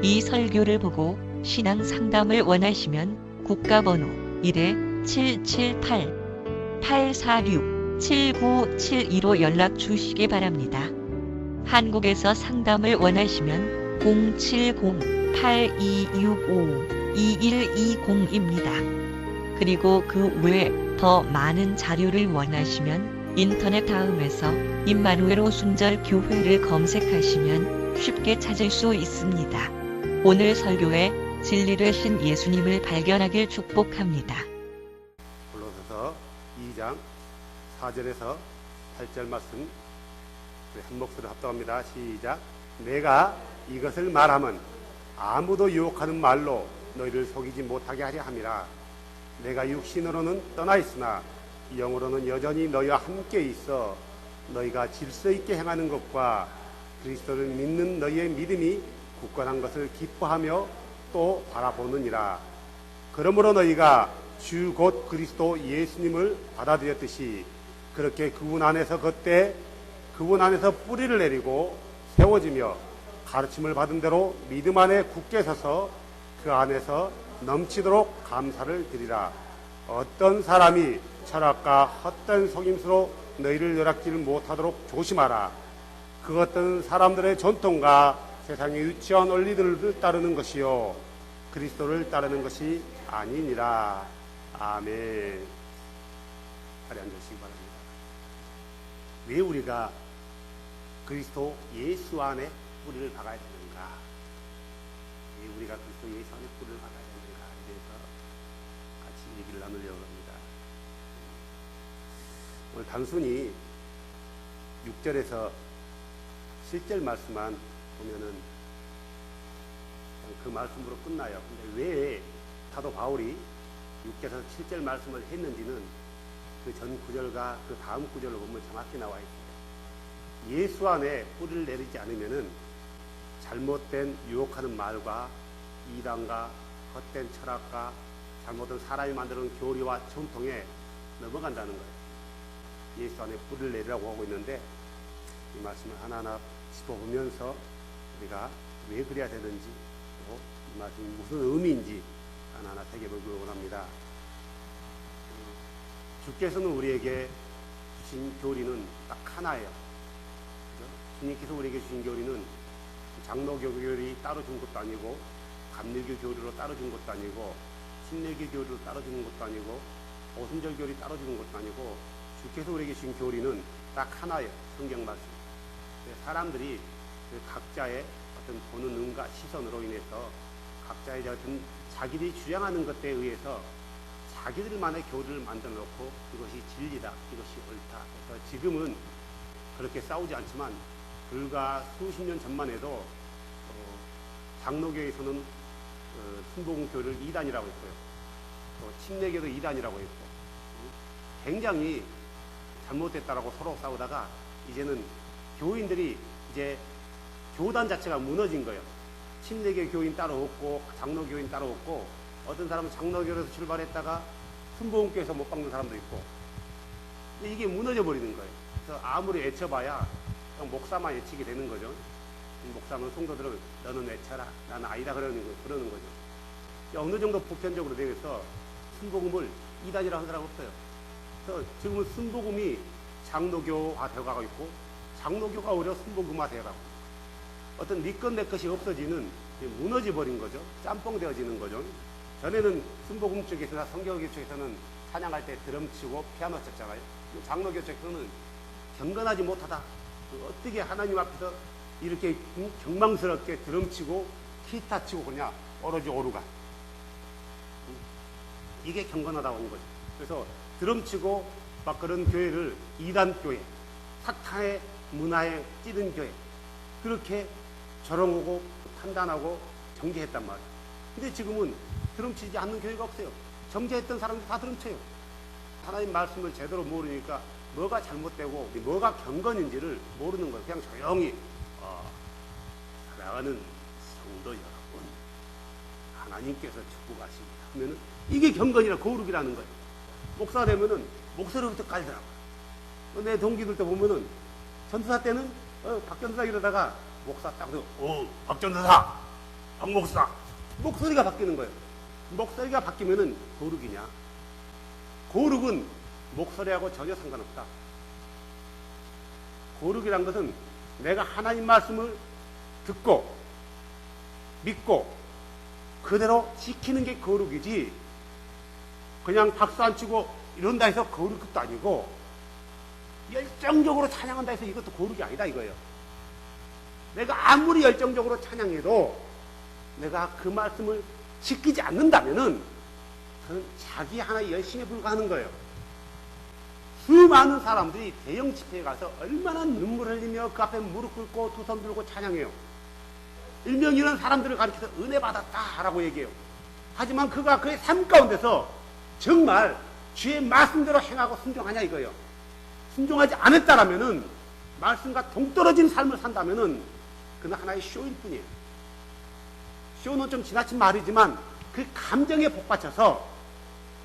이 설교를 보고 신앙 상담을 원하시면 국가번호 1-778-846-7972로 연락 주시기 바랍니다. 한국에서 상담을 원하시면 070-8265-2120입니다. 그리고 그 외에 더 많은 자료를 원하시면 인터넷 다음에서 임마누엘 오순절 교회를 검색하시면 쉽게 찾을 수 있습니다. 오늘 설교에 진리를 신 예수님을 발견하길 축복합니다. 골로새서 2장 4절에서 8절 말씀 한 목소리로 합독합니다. 시작. 내가 이것을 말하면 아무도 유혹하는 말로 너희를 속이지 못하게 하려 함이라. 내가 육신으로는 떠나 있으나 영으로는 여전히 너희와 함께 있어 너희가 질서 있게 행하는 것과 그리스도를 믿는 너희의 믿음이 굳건한 것을 기뻐하며 또 바라보느니라. 그러므로 너희가 주 곧 그리스도 예수님을 받아들였듯이 그렇게 그분 안에서 뿌리를 내리고 세워지며 가르침을 받은 대로 믿음 안에 굳게 서서 그 안에서 넘치도록 감사를 드리라. 어떤 사람이 철학과 헛된 속임수로 너희를 열악지를 못하도록 조심하라. 그 어떤 사람들의 전통과 세상의 유치한 원리들을 따르는 것이요 그리스도를 따르는 것이 아니니라. 아멘. 자리에 앉으시기 바랍니다. 왜 우리가 그리스도 예수 안에 뿌리를 박아야 되는가? 왜 우리가 그리스도 예수 안에 뿌리를 박아야 되는가에 대해서 같이 얘기를 나누려고 합니다. 오늘 단순히 6절에서 7절 말씀만 보면은 그 말씀으로 끝나요. 근데 왜 사도 바울이 6절에서 7절 말씀을 했는지는 그 전 구절과 그 다음 구절을 보면 정확히 나와 있습니다. 예수 안에 뿌리를 내리지 않으면은 잘못된 유혹하는 말과 이단과 헛된 철학과 잘못된 사람이 만드는 교리와 전통에 넘어간다는 거예요. 예수 안에 뿌리를 내리라고 하고 있는데 이 말씀을 하나하나 짚어보면서 우리가 왜 그래야 되는지 또 이 말씀이 무슨 의미인지 하나하나 새겨보기를 원합니다. 주께서는 우리에게 주신 교리는 딱 하나예요. 주님께서 우리에게 주신 교리는 장로교 교리 따로 준 것도 아니고 감리교 교리로 따로 준 것도 아니고 신내교 교리로 따로 주는 것도 아니고 오순절 교리 따로 주는 것도 아니고 주께서 우리에게 주신 교리는 딱 하나예요. 성경 말씀. 사람들이 각자의 어떤 보는 눈과 시선으로 인해서 각자의 어떤 자기들이 주장하는 것에 의해서 자기들만의 교리를 만들어 놓고 이것이 진리다, 이것이 옳다. 그래서 지금은 그렇게 싸우지 않지만 불과 수십 년 전만 해도 장로교에서는 순복음교를 이단이라고 했고요. 또 침례교도 이단이라고 했고 굉장히 잘못됐다라고 서로 싸우다가 이제는 교인들이 이제 교단 자체가 무너진 거예요. 침례교 교인 따로 없고 장로교인 따로 없고 어떤 사람은 장로교에서 출발했다가 순복음교에서 못 박는 사람도 있고 근데 이게 무너져 버리는 거예요. 그래서 아무리 외쳐봐야 그냥 목사만 외치게 되는 거죠. 목사는 성도들은 너는 외쳐라 나는 아니다 그러는 거죠. 어느 정도 보편적으로 되어서 순복음을 이단이라고 하는 사람 없어요. 그래서 지금은 순복음이 장로교화 되어가고 있고 장로교가 오히려 순복음화 되어가고 어떤 니건 내 것이 없어지는 무너져 버린 거죠. 짬뽕 되어지는 거죠. 전에는 순복음 쪽에서나 성경교 쪽에서는 찬양할 때 드럼 치고 피아노 쳤잖아요. 장로교 쪽에서는 경건하지 못하다. 어떻게 하나님 앞에서 이렇게 경망스럽게 드럼 치고 기타 치고 그냥 오로지 오르가. 이게 경건하다고 하는 거죠. 그래서 드럼 치고 막 그런 교회를 이단교회, 사탄의 문화에 찌든 교회, 그렇게 조롱하고 판단하고 정죄했단 말이에요. 근데 지금은 드럼 치지 않는 교회가 없어요. 정죄했던 사람들 다 드럼 쳐요. 하나님 말씀을 제대로 모르니까 뭐가 잘못되고 뭐가 경건인지를 모르는 거예요. 그냥 조용히 사랑하는 성도 여러분, 하나님께서 축복하십니다 하면은 이게 경건이라 거룩이라는 거예요. 목사 되면은 목소리부터 깔더라고요. 내 동기들 때 보면은 전도사 때는 박전도사 이러다가 목사 딱 박전도사 박 목사 목소리가 바뀌는 거예요. 목소리가 바뀌면은 거룩이냐? 거룩은 목소리하고 전혀 상관없다. 거룩이란 것은 내가 하나님 말씀을 듣고 믿고 그대로 지키는 게 거룩이지, 그냥 박수 안 치고 이런다 해서 거룩 것도 아니고, 열정적으로 찬양한다 해서 이것도 거룩이 아니다 이거예요. 내가 아무리 열정적으로 찬양해도 내가 그 말씀을 지키지 않는다면은 그는 자기 하나의 열심에 불과하는 거예요. 수많은 사람들이 대형 집회에 가서 얼마나 눈물 흘리며 그 앞에 무릎 꿇고 두 손 들고 찬양해요. 일명 이런 사람들을 가리켜서 은혜 받았다라고 얘기해요. 하지만 그가 그의 삶 가운데서 정말 주의 말씀대로 행하고 순종하냐 이거예요. 순종하지 않았다라면은, 말씀과 동떨어진 삶을 산다면은 그는 하나의 쇼일 뿐이에요. 쇼는 좀 지나친 말이지만 그 감정에 복받쳐서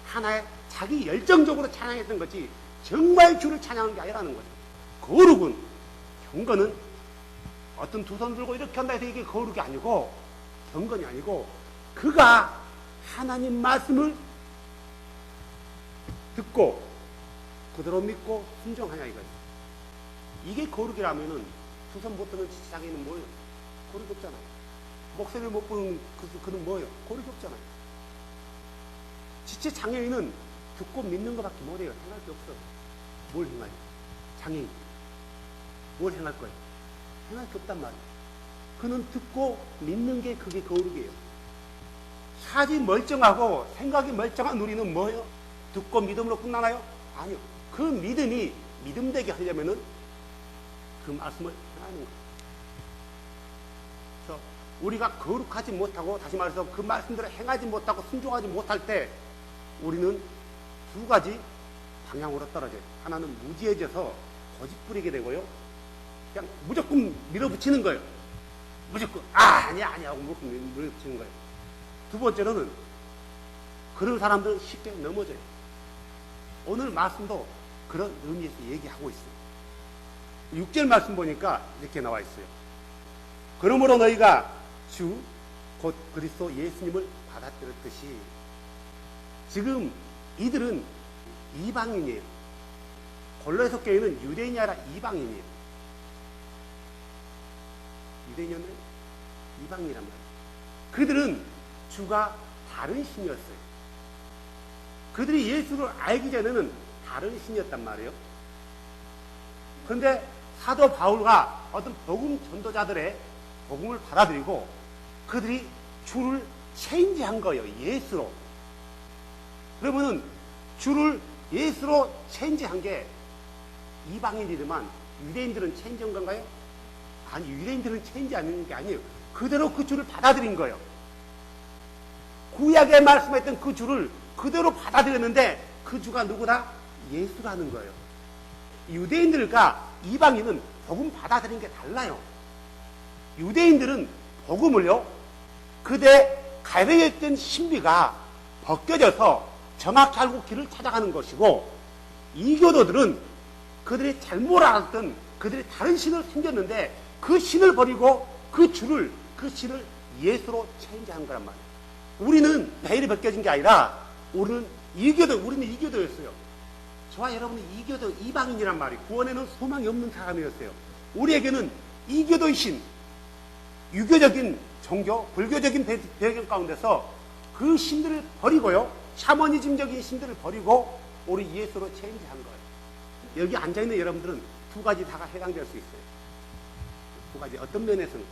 하나의 자기 열정적으로 찬양했던 거지 정말 주를 찬양하는 게 아니라는 거죠. 거룩은, 경건은 어떤 두 손 들고 이렇게 한다 해서 이게 거룩이 아니고, 경건이 아니고, 그가 하나님 말씀을 듣고 그대로 믿고 순종하냐 이거예요. 이게 거룩이라면은 두 손 못 드는 지체장애는 뭐예요? 거룩이 없잖아요. 목소리를 못 부는 그는 뭐예요? 거룩이 없잖아요. 지체장애인은 듣고 믿는 것밖에 못해요. 행할 게 없어. 뭘 행해요? 장애인 뭘 행할 거예요? 행할 게 없단 말이에요. 그는 듣고 믿는 게 그게 거룩이에요. 사지 멀쩡하고 생각이 멀쩡한 우리는 뭐예요? 듣고 믿음으로 끝나나요? 아니요. 그 믿음이 믿음되게 하려면은 그 말씀을 행하는 거예요. 그래서 우리가 거룩하지 못하고, 다시 말해서 그 말씀대로 행하지 못하고 순종하지 못할 때 우리는 두 가지 방향으로 떨어져요. 하나는 무지해져서 고집 부리게 되고요. 그냥 무조건 밀어붙이는 거예요. 무조건 아니야 하고 무조건 밀어붙이는 거예요. 두 번째로는 그런 사람들은 쉽게 넘어져요. 오늘 말씀도 그런 의미에서 얘기하고 있어요. 6절 말씀 보니까 이렇게 나와 있어요. 그러므로 너희가 주 곧 그리스도 예수님을 받아들였듯이. 지금 이들은 이방인이에요. 골로새 교회는 유대인이 아니라 이방인이에요. 유대인이었나요? 이방인이란 말이에요. 그들은 주가 다른 신이었어요. 그들이 예수를 알기 전에는 다른 신이었단 말이에요. 그런데 사도 바울과 어떤 복음 전도자들의 복음을 받아들이고 그들이 주를 체인지한 거예요. 예수로. 그러면은 주를 예수로 체인지한 게 이방인이지만 유대인들은 체인지한 건가요? 아니, 유대인들은 체인지하는 게 아니에요. 그대로 그 주를 받아들인 거예요. 구약에 말씀했던 그 주를 그대로 받아들였는데 그 주가 누구다? 예수라는 거예요. 유대인들과 이방인은 복음 받아들인 게 달라요. 유대인들은 복음을요, 그대 가려져 있던 신비가 벗겨져서 정확히 알고 길을 찾아가는 것이고, 이교도들은 그들이 잘못 알았던 그들이 다른 신을 섬겼는데 그 신을 버리고 그 신을 예수로 체인지한 거란 말이에요. 우리는 베일이 벗겨진 게 아니라 우리는 이교도였어요. 저와 여러분은 이교도, 이방인이란 말이에요. 구원에는 소망이 없는 사람이었어요. 우리에게는 이교도의 신, 유교적인 종교, 불교적인 배경 가운데서 그 신들을 버리고요, 샤머니즘적인 신들을 버리고 우리 예수로 체인지한 거예요. 여기 앉아있는 여러분들은 두 가지 다가 해당될 수 있어요. 두 가지. 어떤 면에서는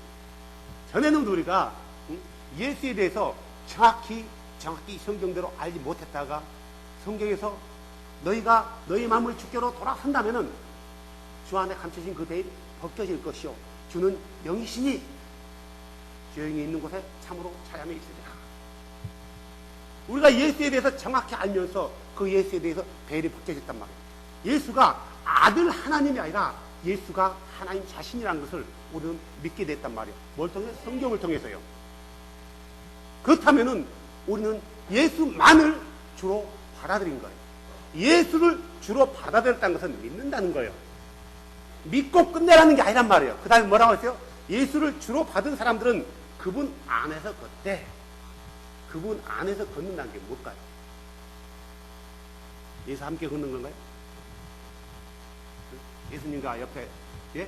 전에는 우리가 예수에 대해서 정확히 성경대로 알지 못했다가 성경에서 너희가 너희 마음을 주께로 돌아선다면은 주 안에 감춰진 그 베일이 벗겨질 것이요, 주는 영이시니 조용히 있는 곳에 참으로 찬양이 있으리라. 우리가 예수에 대해서 정확히 알면서 그 예수에 대해서 베일이 벗겨졌단 말이에요. 예수가 아들 하나님이 아니라 예수가 하나님 자신이라는 것을 우리는 믿게 됐단 말이에요. 뭘 통해? 성경을 통해서요. 그렇다면은 우리는 예수만을 주로 받아들인 거예요. 예수를 주로 받아들였다는 것은 믿는다는 거예요. 믿고 끝내라는 게 아니란 말이에요. 그 다음에 뭐라고 했어요? 예수를 주로 받은 사람들은 그분 안에서 걷되, 그분 안에서 걷는다는 게 뭘까요? 예수 함께 걷는 건가요? 예수님과 옆에, 예?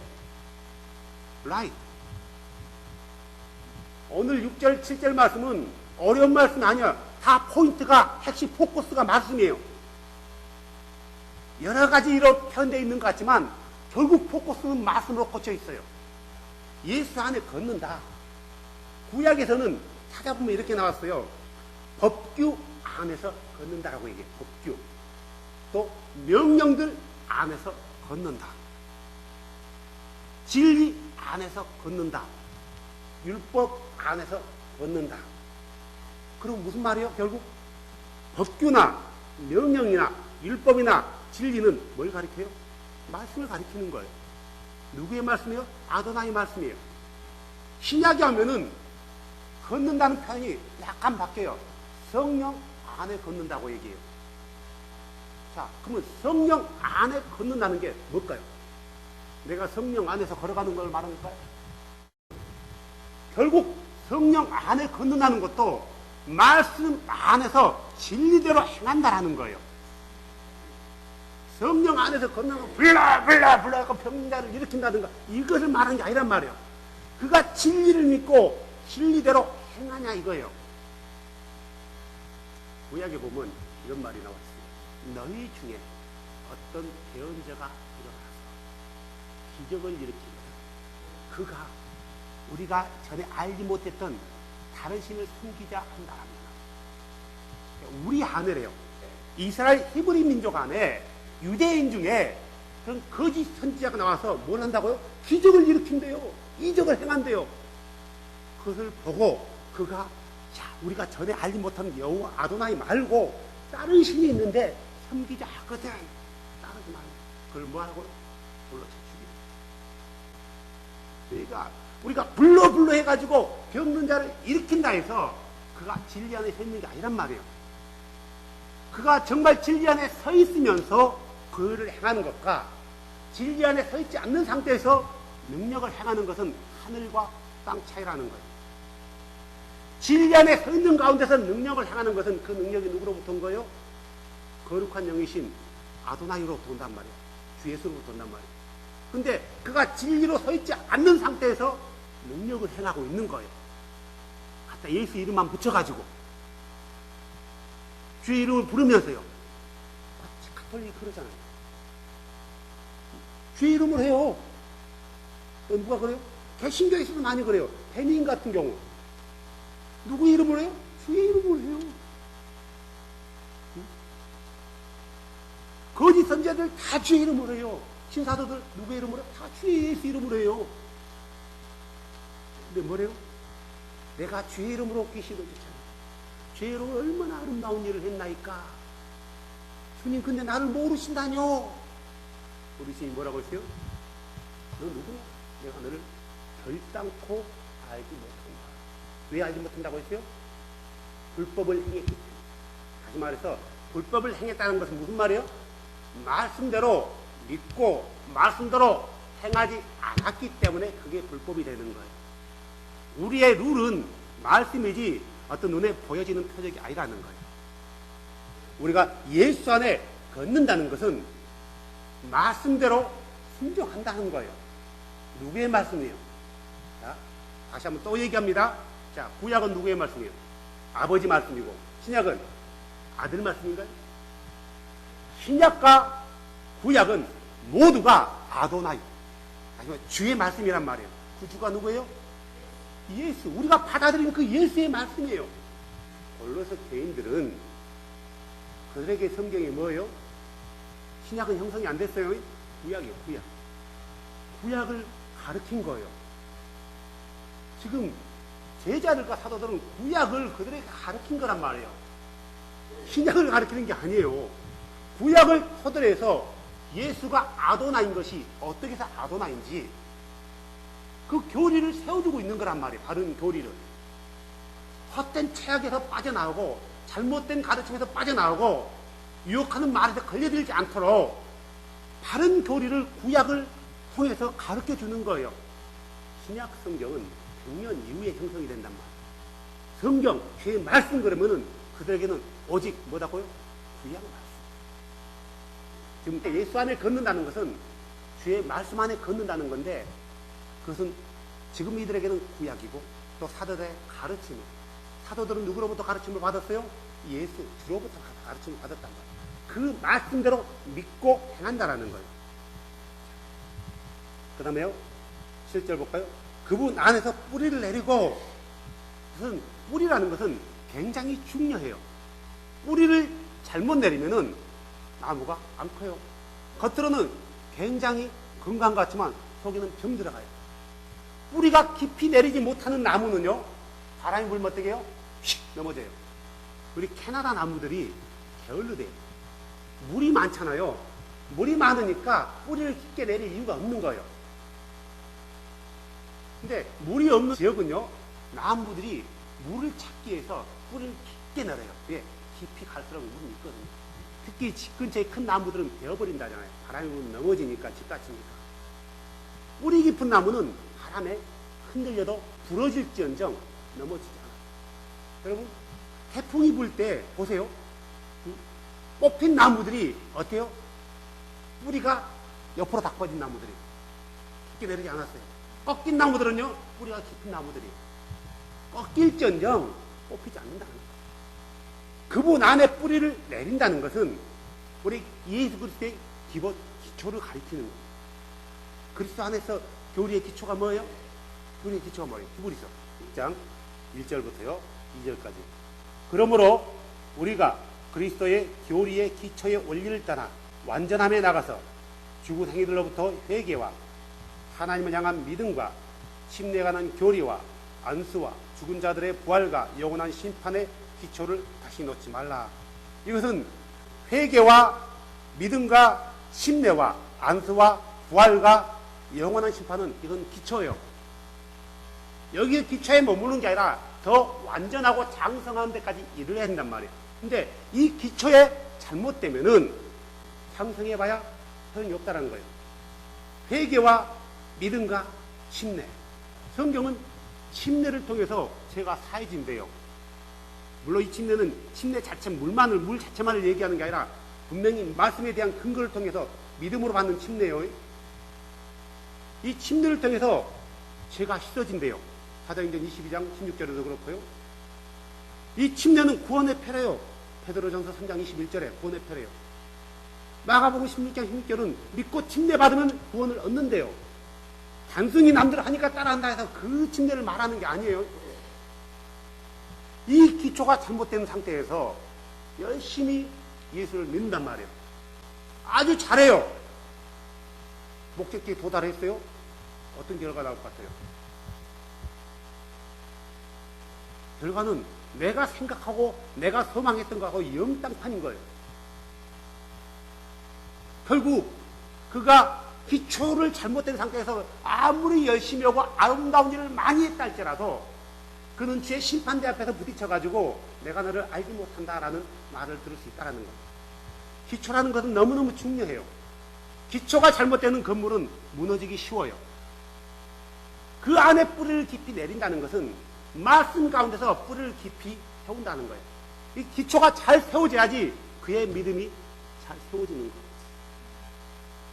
라이트. 오늘 6절, 7절 말씀은 어려운 말씀 아니야. 다 포인트가, 핵심 포커스가 말씀이에요. 여러 가지로 표현되어 있는 것 같지만 결국 포커스는 말씀으로 꽂혀 있어요. 예수 안에 걷는다. 구약에서는 찾아보면 이렇게 나왔어요. 법규 안에서 걷는다라고 얘기해요. 법규. 또 명령들 안에서 걷는다. 진리 안에서 걷는다. 율법 안에서 걷는다. 그럼 무슨 말이에요? 결국 법규나 명령이나 율법이나 진리는 뭘 가리켜요? 말씀을 가리키는 거예요. 누구의 말씀이에요? 아도나이 말씀이에요. 신약에 하면은 걷는다는 표현이 약간 바뀌어요. 성령 안에 걷는다고 얘기해요. 자, 그러면 성령 안에 걷는다는 게 뭘까요? 내가 성령 안에서 걸어가는 걸 말하는 걸까요? 결국 성령 안에 걷는다는 것도 말씀 안에서 진리대로 행한다라는 거예요. 성령 안에서 걷는 불라 하고 병자를 일으킨다든가 이것을 말하는 게 아니란 말이에요. 그가 진리를 믿고 진리대로 행하냐 이거예요. 구약에 보면 이런 말이 나와 있어요. 너희 중에 어떤 대언자가 일어나서 기적을 일으키면 그가 우리가 전에 알지 못했던 다른 신을 숨기자 한다라면 우리 안에래요. 이스라엘 히브리 민족 안에 유대인 중에 그런 거짓 선지자가 나와서 뭘 한다고요? 기적을 일으킨대요. 이적을 행한대요. 그것을 보고 그가 자 우리가 전에 알지 못한 여호와 아도나이 말고 다른 신이 있는데 섬기자 하거든. 따르지 말고 그걸 뭐하고 불러쳐 죽이래. 그러니까 우리가 불러 해가지고 병든 자를 일으킨다 해서 그가 진리 안에 서 있는 게 아니란 말이에요. 그가 정말 진리 안에 서 있으면서 그를 행하는 것과 진리 안에 서 있지 않는 상태에서 능력을 행하는 것은 하늘과 땅 차이라는 거예요. 진리 안에 서 있는 가운데서 능력을 행하는 것은 그 능력이 누구로부터 온 거예요? 거룩한 영이신 아도나이로부터 온단 말이에요. 주 예수로부터 온단 말이에요. 근데 그가 진리로 서 있지 않는 상태에서 능력을 행하고 있는 거예요. 갖다 예수 이름만 붙여가지고 주의 이름을 부르면서요. 가톨릭이 그러잖아요. 주의 이름을 해요. 누가 그래요? 개신교에서도 많이 그래요. 베닌 같은 경우 누구 이름을 해요? 주의 이름을 해요. 거짓 선지자들 다 주의 이름을 해요. 신사도들 누구의 이름으로? 다 주의 예수 이름으로 해요. 근데 뭐래요? 내가 주의 이름으로 계시도 좋잖아요. 주의 이름으로 얼마나 아름다운 일을 했나이까. 주님 근데 나를 모르신다뇨. 우리 주님 뭐라고 했어요? 너 누구냐? 내가 너를 결단코 알지 못한다. 왜 알지 못한다고 했어요? 불법을 행했기 때문에. 다시 말해서 불법을 행했다는 것은 무슨 말이에요? 말씀대로 믿고 말씀대로 행하지 않았기 때문에 그게 불법이 되는 거예요. 우리의 룰은 말씀이지 어떤 눈에 보여지는 표적이 아니라는 거예요. 우리가 예수 안에 걷는다는 것은 말씀대로 순종한다는 거예요. 누구의 말씀이에요? 자, 다시 한번 또 얘기합니다. 자, 구약은 누구의 말씀이에요? 아버지 말씀이고 신약은 아들 말씀인가요? 신약과 구약은 모두가 아도나이, 아니면 주의 말씀이란 말이에요. 그 주가 누구예요? 예수. 우리가 받아들인 그 예수의 말씀이에요. 골로새 교인들은 그들에게 성경이 뭐예요? 신약은 형성이 안 됐어요. 구약이에요. 구약. 구약을 가르친 거예요. 지금 제자들과 사도들은 구약을 그들에게 가르친 거란 말이에요. 신약을 가르치는 게 아니에요. 구약을 서들에서 예수가 아도나인 것이 어떻게 해서 아도나인지 그 교리를 세워주고 있는 거란 말이에요. 바른 교리를. 헛된 체약에서 빠져나오고 잘못된 가르침에서 빠져나오고 유혹하는 말에서 걸려들지 않도록 바른 교리를 구약을 통해서 가르쳐 주는 거예요. 신약 성경은 100년 이후에 형성이 된단 말이에요. 성경, 주의 말씀 그러면은 그들에게는 오직 뭐다고요? 구약 말씀. 지금 예수 안에 걷는다는 것은 주의 말씀 안에 걷는다는 건데 그것은 지금 이들에게는 구약이고 또 사도들의 가르침. 사도들은 누구로부터 가르침을 받았어요? 예수 주로부터 가르침을 받았단 말이에요. 그 말씀대로 믿고 행한다라는 거예요. 그 다음에요. 7절 볼까요? 그분 안에서 뿌리를 내리고, 무슨 뿌리라는 것은 굉장히 중요해요. 뿌리를 잘못 내리면은 나무가 안 커요. 겉으로는 굉장히 건강 같지만 속에는 병 들어가요. 뿌리가 깊이 내리지 못하는 나무는요, 바람이 불면 어떻게 해요? 휙 넘어져요. 우리 캐나다 나무들이 게을러 돼요. 물이 많잖아요. 물이 많으니까 뿌리를 깊게 내릴 이유가 없는 거예요. 근데 물이 없는 지역은요, 나무들이 물을 찾기 위해서 뿌리를 깊게 내려요. 왜? 깊이 갈수록 물이 있거든요. 특히 집 근처에 큰 나무들은 베어버린다잖아요. 바람이 불면 넘어지니까, 집 다치니까. 뿌리 깊은 나무는 바람에 흔들려도 부러질지언정 넘어지지 않아요. 여러분, 태풍이 불 때 보세요. 뽑힌 나무들이 어때요? 뿌리가 옆으로 다 꺼진 나무들이 깊게 내리지 않았어요. 꺾인 나무들은요, 뿌리가 깊은 나무들이 꺾일지언정 뽑히지 않는다는 거예요. 그분 안에 뿌리를 내린다는 것은 우리 예수 그리스도의 기본 기초를 가리키는 거예요. 그리스도 안에서 교리의 기초가 뭐예요? 교리의 기초가 뭐예요? 히브리서 1장 1절부터요 2절까지. 그러므로 우리가 그리스도의 교리의 기초의 원리를 따라 완전함에 나가서 죽은 행위들로부터 회개와 하나님을 향한 믿음과 심내에 관한 교리와 안수와 죽은 자들의 부활과 영원한 심판의 기초를 다시 놓지 말라. 이것은 회개와 믿음과 심내와 안수와 부활과 영원한 심판은 이건 기초예요. 여기에 기초에 머무르는 게 아니라 더 완전하고 장성한 데까지 일을 해야 한단 말이에요. 근데 이 기초에 잘못되면은 상승해봐야 소용이 없다는 거예요. 회개와 믿음과 심내. 성경은 심내를 통해서 제가 사해진대요. 물론 이 침례는 침례 자체 물 자체만을 얘기하는 게 아니라 분명히 말씀에 대한 근거를 통해서 믿음으로 받는 침례예요. 이 침례를 통해서 죄가 씻어진대요. 사도행전 22장 16절에도 그렇고요. 이 침례는 구원의 패래요. 베드로전서 3장 21절에 구원의 패래요. 마가복음 16장 16절은 믿고 침례 받으면 구원을 얻는데요. 단순히 남들 하니까 따라한다 해서 그 침례를 말하는 게 아니에요. 이 기초가 잘못된 상태에서 열심히 예수를 믿는단 말이에요. 아주 잘해요. 목적지에 도달했어요. 어떤 결과가 나올 것 같아요? 결과는 내가 생각하고 내가 소망했던 거하고 영땅판인 거예요. 결국 그가 기초를 잘못된 상태에서 아무리 열심히 하고 아름다운 일을 많이 했다 할지라도 그는 주의 심판대 앞에서 부딪혀가지고 내가 너를 알지 못한다라는 말을 들을 수 있다는 거예요. 기초라는 것은 너무너무 중요해요. 기초가 잘못되는 건물은 무너지기 쉬워요. 그 안에 뿌리를 깊이 내린다는 것은 말씀 가운데서 뿌리를 깊이 세운다는 거예요. 이 기초가 잘 세워져야지 그의 믿음이 잘 세워지는 거예요.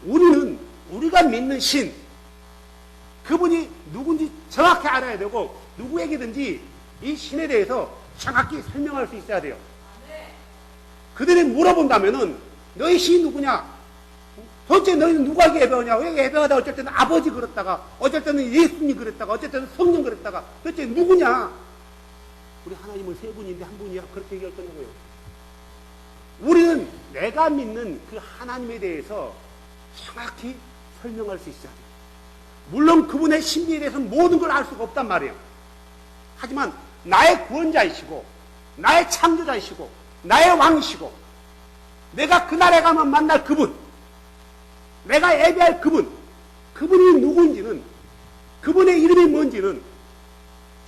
우리는 우리가 믿는 신, 그분이 누군지 정확히 알아야 되고 누구에게든지 이 신에 대해서 정확히 설명할 수 있어야 돼요. 그들이 물어본다면은 너희 신이 누구냐? 도대체 너희는 누구에게 예배하냐? 왜 예배하다 어쩔 때는 아버지 그랬다가 어쩔 때는 예수님 그랬다가 어쩔 때는 성령 그랬다가 도대체 누구냐? 우리 하나님은 세 분인데 한 분이야. 그렇게 얘기할 거냐고요. 우리는 내가 믿는 그 하나님에 대해서 정확히 설명할 수 있어야 돼요. 물론 그분의 신비에 대해서는 모든 걸 알 수가 없단 말이에요. 하지만 나의 구원자이시고 나의 창조자이시고 나의 왕이시고 내가 그날에 가면 만날 그분, 내가 예배할 그분이 누구인지는, 그분의 이름이 뭔지는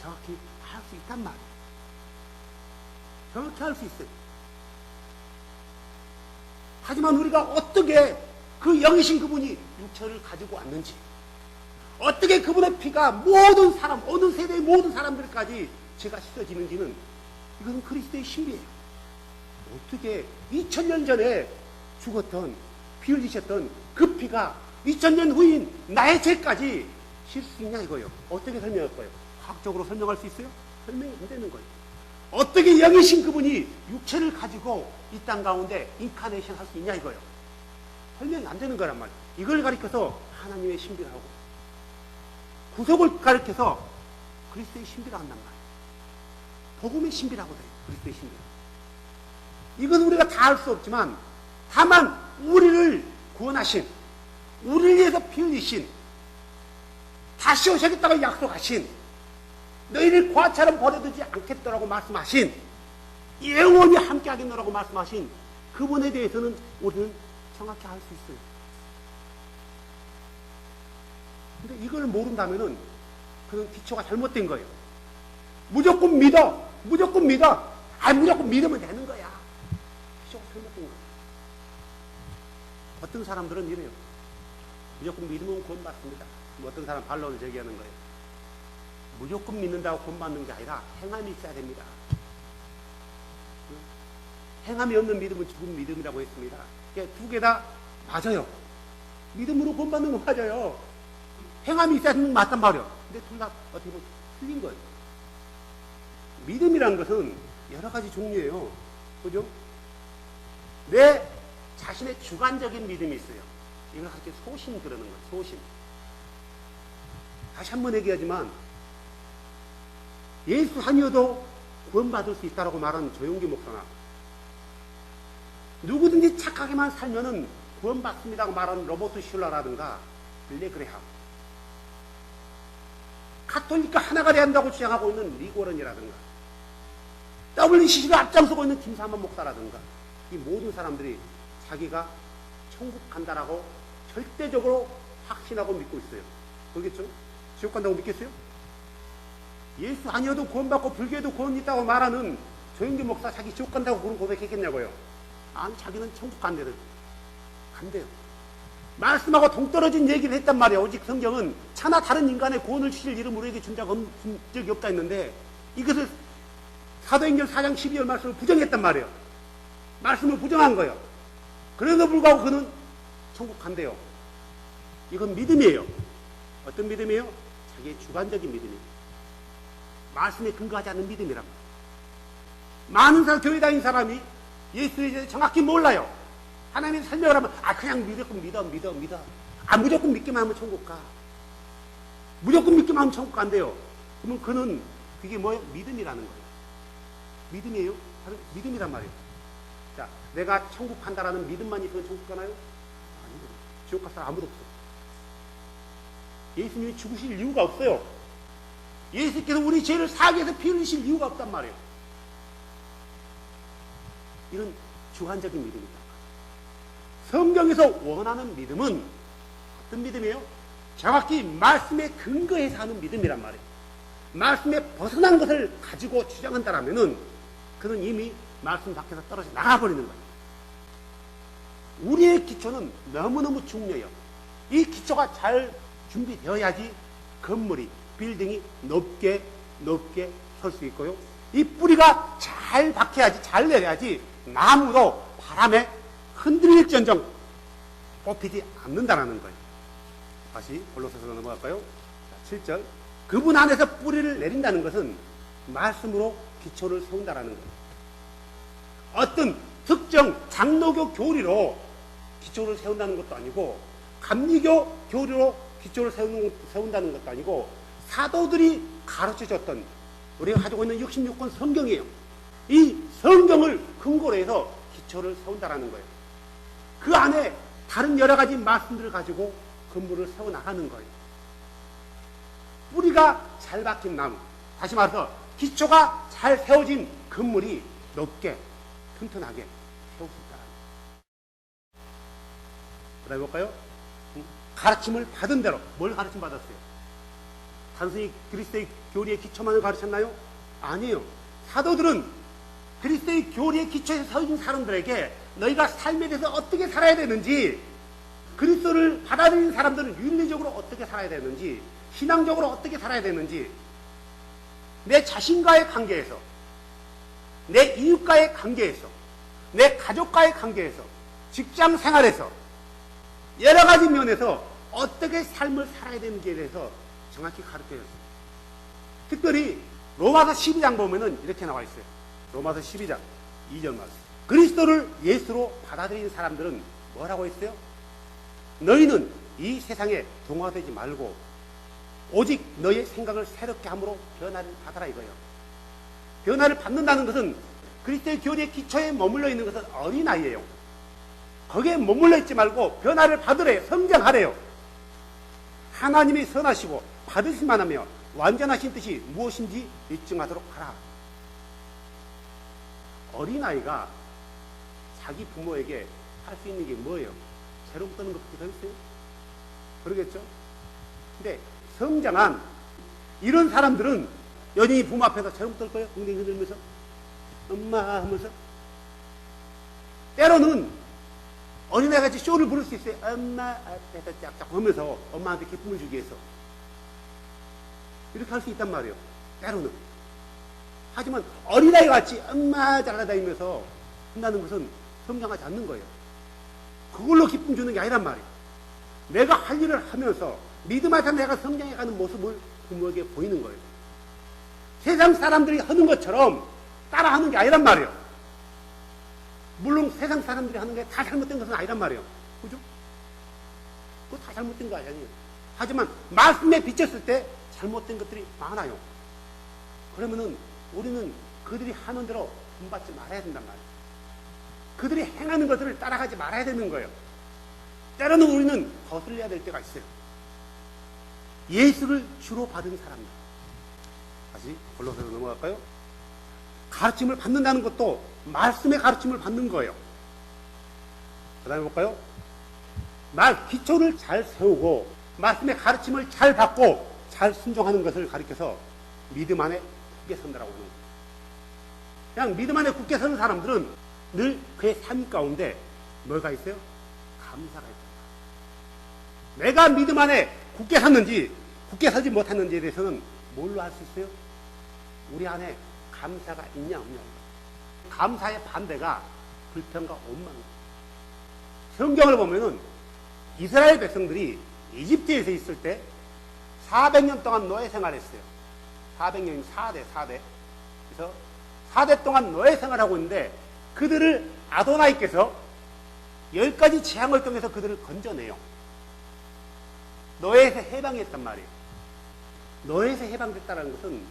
정확히 알 수 있단 말이에요. 정확히 알 수 있어요. 하지만 우리가 어떻게 그 영이신 그분이 육체를 가지고 왔는지, 어떻게 그분의 피가 모든 사람, 어느 세대의 모든 사람들까지 죄가 씻어지는지는 이것은 그리스도의 신비예요. 어떻게 2000년 전에 죽었던, 피 흘리셨던 그 피가 2000년 후인 나의 죄까지 실 수 있냐 이거예요. 어떻게 설명할 거예요? 과학적으로 설명할 수 있어요? 설명이 안 되는 거예요. 어떻게 영이신 그분이 육체를 가지고 이 땅 가운데 인카네이션 할 수 있냐 이거예요. 설명이 안 되는 거란 말이에요. 이걸 가리켜서 하나님의 신비라고, 구속을 가리켜서 그리스도의 신비라 한단 말이에요. 복음의 신비라고 해요. 그리스도의 신비. 이건 우리가 다 알 수 없지만 다만 우리를 구원하신, 우리를 위해서 피 흘리신, 다시 오시겠다고 약속하신, 너희를 과처럼 버려두지 않겠다라고 말씀하신, 영원히 함께 하겠노라고 말씀하신 그분에 대해서는 우리는 정확히 알 수 있어요. 근데 이걸 모른다면은 그런 기초가 잘못된 거예요. 무조건 믿어. 무조건 믿어. 무조건 믿으면 되는 거야. 기초가 잘못된 거예요. 어떤 사람들은 이래요. 무조건 믿으면 구원받습니다. 어떤 사람 반론을 제기하는 거예요. 무조건 믿는다고 구원받는 게 아니라 행함이 있어야 됩니다. 행함이 없는 믿음은 죽은 믿음이라고 했습니다. 두 개 다 맞아요. 믿음으로 구원받는 건 맞아요. 행함이 있어야 되는 건 맞단 말이에요. 근데 둘 다 어떻게 보면 틀린 거예요. 믿음이라는 것은 여러 가지 종류예요. 그죠? 내 자신의 주관적인 믿음이 있어요. 이걸 이렇게 소신 그러는 거예요. 소신. 다시 한번 얘기하지만 예수 아니어도 구원받을 수 있다고 말하는 조용기 목사나, 누구든지 착하게만 살면은 구원받습니다고 말하는 로버트 슐러라든가 빌리 그레함, 가톨릭과 하나가 돼야 한다고 주장하고 있는 리고런이라든가, WCC가 앞장서고 있는 김사만 목사라든가, 이 모든 사람들이 자기가 천국 간다라고 절대적으로 확신하고 믿고 있어요. 그러겠죠? 지옥 간다고 믿겠어요? 예수 아니어도 구원받고 불교에도 구원 있다고 말하는 조영기 목사 자기 지옥 간다고 그런 고백했겠냐고요? 아니, 자기는 천국 간대요. 간대요. 말씀하고 동떨어진 얘기를 했단 말이에요. 오직 성경은 차나 다른 인간의 구원을 주실 이름으로 에게 준 적이 없다 했는데 이것을 사도행전 4장 12절 말씀을 부정했단 말이에요. 말씀을 부정한 거예요. 그래도 불구하고 그는 천국 간대요. 이건 믿음이에요. 어떤 믿음이에요? 자기의 주관적인 믿음이에요. 말씀에 근거하지 않는 믿음이란 말이에요. 많은 사람, 교회 다니는 사람이 예수에 대해서 정확히 몰라요. 하나님의 설명을 하면 그냥 무조건 믿어. 무조건 믿기만 하면 천국 가. 무조건 믿기만 하면 천국 간대요. 그러면 그는 그게 뭐예요? 믿음이라는 거예요. 믿음이에요? 바로 믿음이란 말이에요. 자, 내가 천국 간다라는 믿음만 있으면 천국 가나요? 아니요. 지옥 갈 사람 아무도 없어요. 예수님이 죽으실 이유가 없어요. 예수께서 우리 죄를 사하기 위해서 피 흘리실 이유가 없단 말이에요. 이런 주관적인 믿음이다. 성경에서 원하는 믿음은 어떤 믿음이에요? 정확히 말씀에 근거해서 하는 믿음이란 말이에요. 말씀에 벗어난 것을 가지고 주장한다라면은 그는 이미 말씀 밖에서 떨어져 나가버리는 거예요. 우리의 기초는 너무너무 중요해요. 이 기초가 잘 준비되어야지 건물이, 빌딩이 높게 설 수 있고요. 이 뿌리가 잘 박혀야지, 잘 내려야지 나무도 바람에 흔들릴지언정 뽑히지 않는다는 거예요. 다시 골로새서로 넘어갈까요? 7절. 그분 안에서 뿌리를 내린다는 것은 말씀으로 기초를 세운다는 거예요. 어떤 특정 장로교 교리로 기초를 세운다는 것도 아니고, 감리교 교리로 기초를 세운다는 것도 아니고, 사도들이 가르쳐줬던 우리가 가지고 있는 66권 성경이에요. 이 성경을 근거로 해서 기초를 세운다는 거예요. 그 안에 다른 여러 가지 말씀들을 가지고 건물을 세워나가는 거예요. 뿌리가 잘 박힌 나무, 다시 말해서 기초가 잘 세워진 건물이 높게 튼튼하게 세울 수 있다는 거예요. 그다음에 볼까요? 가르침을 받은 대로. 뭘 가르침 받았어요? 단순히 그리스도의 교리의 기초만을 가르쳤나요? 아니에요. 사도들은 그리스도의 교리의 기초에서 서진 사람들에게 너희가 삶에 대해서 어떻게 살아야 되는지, 그리스도를 받아들인 사람들은 윤리적으로 어떻게 살아야 되는지, 신앙적으로 어떻게 살아야 되는지, 내 자신과의 관계에서, 내 이웃과의 관계에서, 내 가족과의 관계에서, 직장 생활에서, 여러 가지 면에서 어떻게 삶을 살아야 되는지에 대해서 정확히 가르쳐줬어요. 특별히 로마서 12장 보면은 이렇게 나와 있어요. 로마서 12장 2절 말씀. 그리스도를 예수로 받아들인 사람들은 뭐라고 했어요? 너희는 이 세상에 동화되지 말고 오직 너의 생각을 새롭게 함으로 변화를 받아라 이거예요. 변화를 받는다는 것은 그리스도의 교리의 기초에 머물러 있는 것은 어린아이예요. 거기에 머물러 있지 말고 변화를 받으래요. 성장하래요. 하나님이 선하시고 받으실만 하며 완전하신 뜻이 무엇인지 입증하도록 하라. 어린아이가 자기 부모에게 할 수 있는 게 뭐예요? 재롱 떠는 것밖에 더 있어요? 그러겠죠? 근데 성장한 이런 사람들은 여전히 부모 앞에서 재롱 떨 거예요? 엉덩이 흔들면서 엄마 하면서. 때로는 어린아이 같이 쇼를 부를 수 있어요. 엄마 앞에서 짝짝 하면서 엄마한테 기쁨을 주기 위해서. 이렇게 할 수 있단 말이에요. 때로는. 하지만 어린아이 같이 엄마 잘라다니면서 한다는 것은 성장하지 않는 거예요. 그걸로 기쁨 주는 게 아니란 말이에요. 내가 할 일을 하면서 믿음 안에서 내가 성장해가는 모습을 부모에게 보이는 거예요. 세상 사람들이 하는 것처럼 따라하는 게 아니란 말이에요. 물론 세상 사람들이 하는 게 다 잘못된 것은 아니란 말이에요. 그죠? 그거 다 잘못된 거 아니에요. 하지만 말씀에 비쳤을 때 잘못된 것들이 많아요. 그러면은 우리는 그들이 하는 대로 본받지 말아야 된단 말이에요. 그들이 행하는 것들을 따라가지 말아야 되는 거예요. 때로는 우리는 거슬려야 될 때가 있어요. 예수를 주로 받은 사람들. 다시 골로새로 넘어갈까요? 가르침을 받는다는 것도 말씀의 가르침을 받는 거예요. 그 다음에 볼까요? 기초를 잘 세우고 말씀의 가르침을 잘 받고 잘 순종하는 것을 가리켜서 믿음 안에 굳게 선다라고 하는 거예요. 그냥 믿음 안에 굳게 서는 사람들은 늘 그의 삶 가운데 뭐가 있어요? 감사가 있다. 내가 믿음 안에 굳게 섰는지 굳게 서지 못했는지에 대해서는 뭘로 알 수 있어요? 우리 안에 감사가 있냐 없냐. 감사의 반대가 불평과 원망이에요. 성경을 보면은 이스라엘 백성들이 이집트에서 있을 때 400년 동안 노예 생활했어요. 400년이 4대. 그래서 4대 동안 노예 생활하고 있는데 그들을 아도나이께서 10가지 재앙을 통해서 그들을 건져내요. 노예에서 해방했단 말이에요. 노예에서 해방됐다는 것은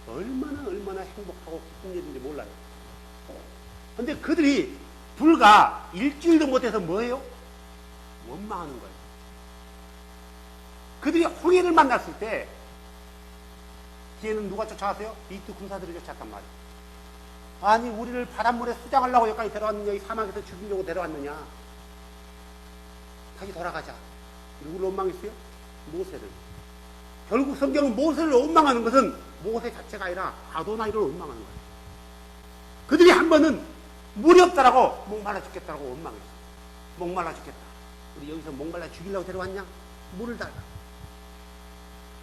얼마나 행복하고 기쁜 일인지 몰라요. 그런데 그들이 불과 일주일도 못해서 뭐예요? 원망하는 거예요. 그들이 홍해를 만났을 때 뒤에는 누가 쫓아왔어요? 이투 군사들이 쫓아왔단 말이에요. 아니 우리를 바닷물에 수장하려고 여기까지 데려왔느냐, 이 사막에서 죽이려고 데려왔느냐, 다시 돌아가자. 누구를 원망했어요? 모세를. 결국 성경은 모세를 원망하는 것은 모세 자체가 아니라 아도나이를 원망하는 거예요. 그들이 한 번은 물이 없다라고 목말라 죽겠다라고 원망했어요. 목말라 죽겠다. 우리 여기서 목말라 죽이려고 데려왔냐? 물을 달라.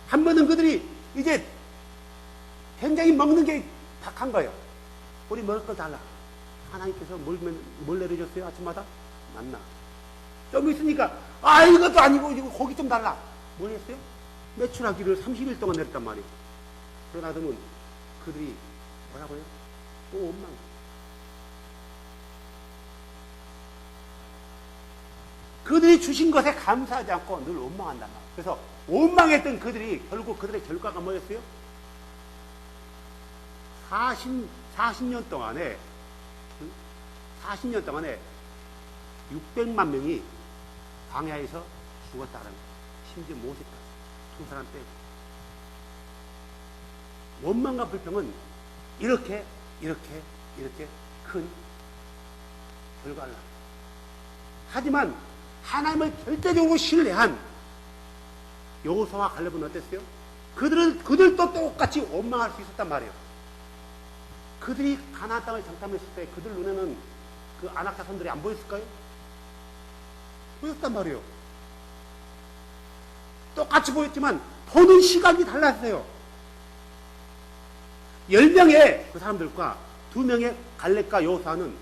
한 번은 그들이 이제 굉장히 먹는 게 박한 거예요. 우리 먹을 걸 달라. 하나님께서 뭘 내려줬어요? 아침마다? 만나. 좀 있으니까 이것도 아니고 이거 고기 좀 달라. 뭘 했어요? 매출하기를 30일 동안 내렸단 말이에요. 그러나 더면 그들이 뭐라고 해요? 또 원망. 그들이 주신 것에 감사하지 않고 늘 원망한단 말이에요. 그래서 원망했던 그들이 결국 그들의 결과가 뭐였어요? 40년 동안에 600만 명이 광야에서 죽었다는 거예요. 심지어 모세까지 두 사람 빼고. 원망과 불평은 이렇게 큰 결과를 합니다. 하지만 하나님을 절대적으로 신뢰한 여호수아와 갈렙은 어땠어요? 그들도 똑같이 원망할 수 있었단 말이에요. 그들이 가나안 땅을 정탐했을 때 그들 눈에는 그 아낙 자손들이 안 보였을까요? 보였단 말이에요. 똑같이 보였지만 보는 시각이 달랐어요. 10명의 그 사람들과 2명의 갈렙과 여호수아는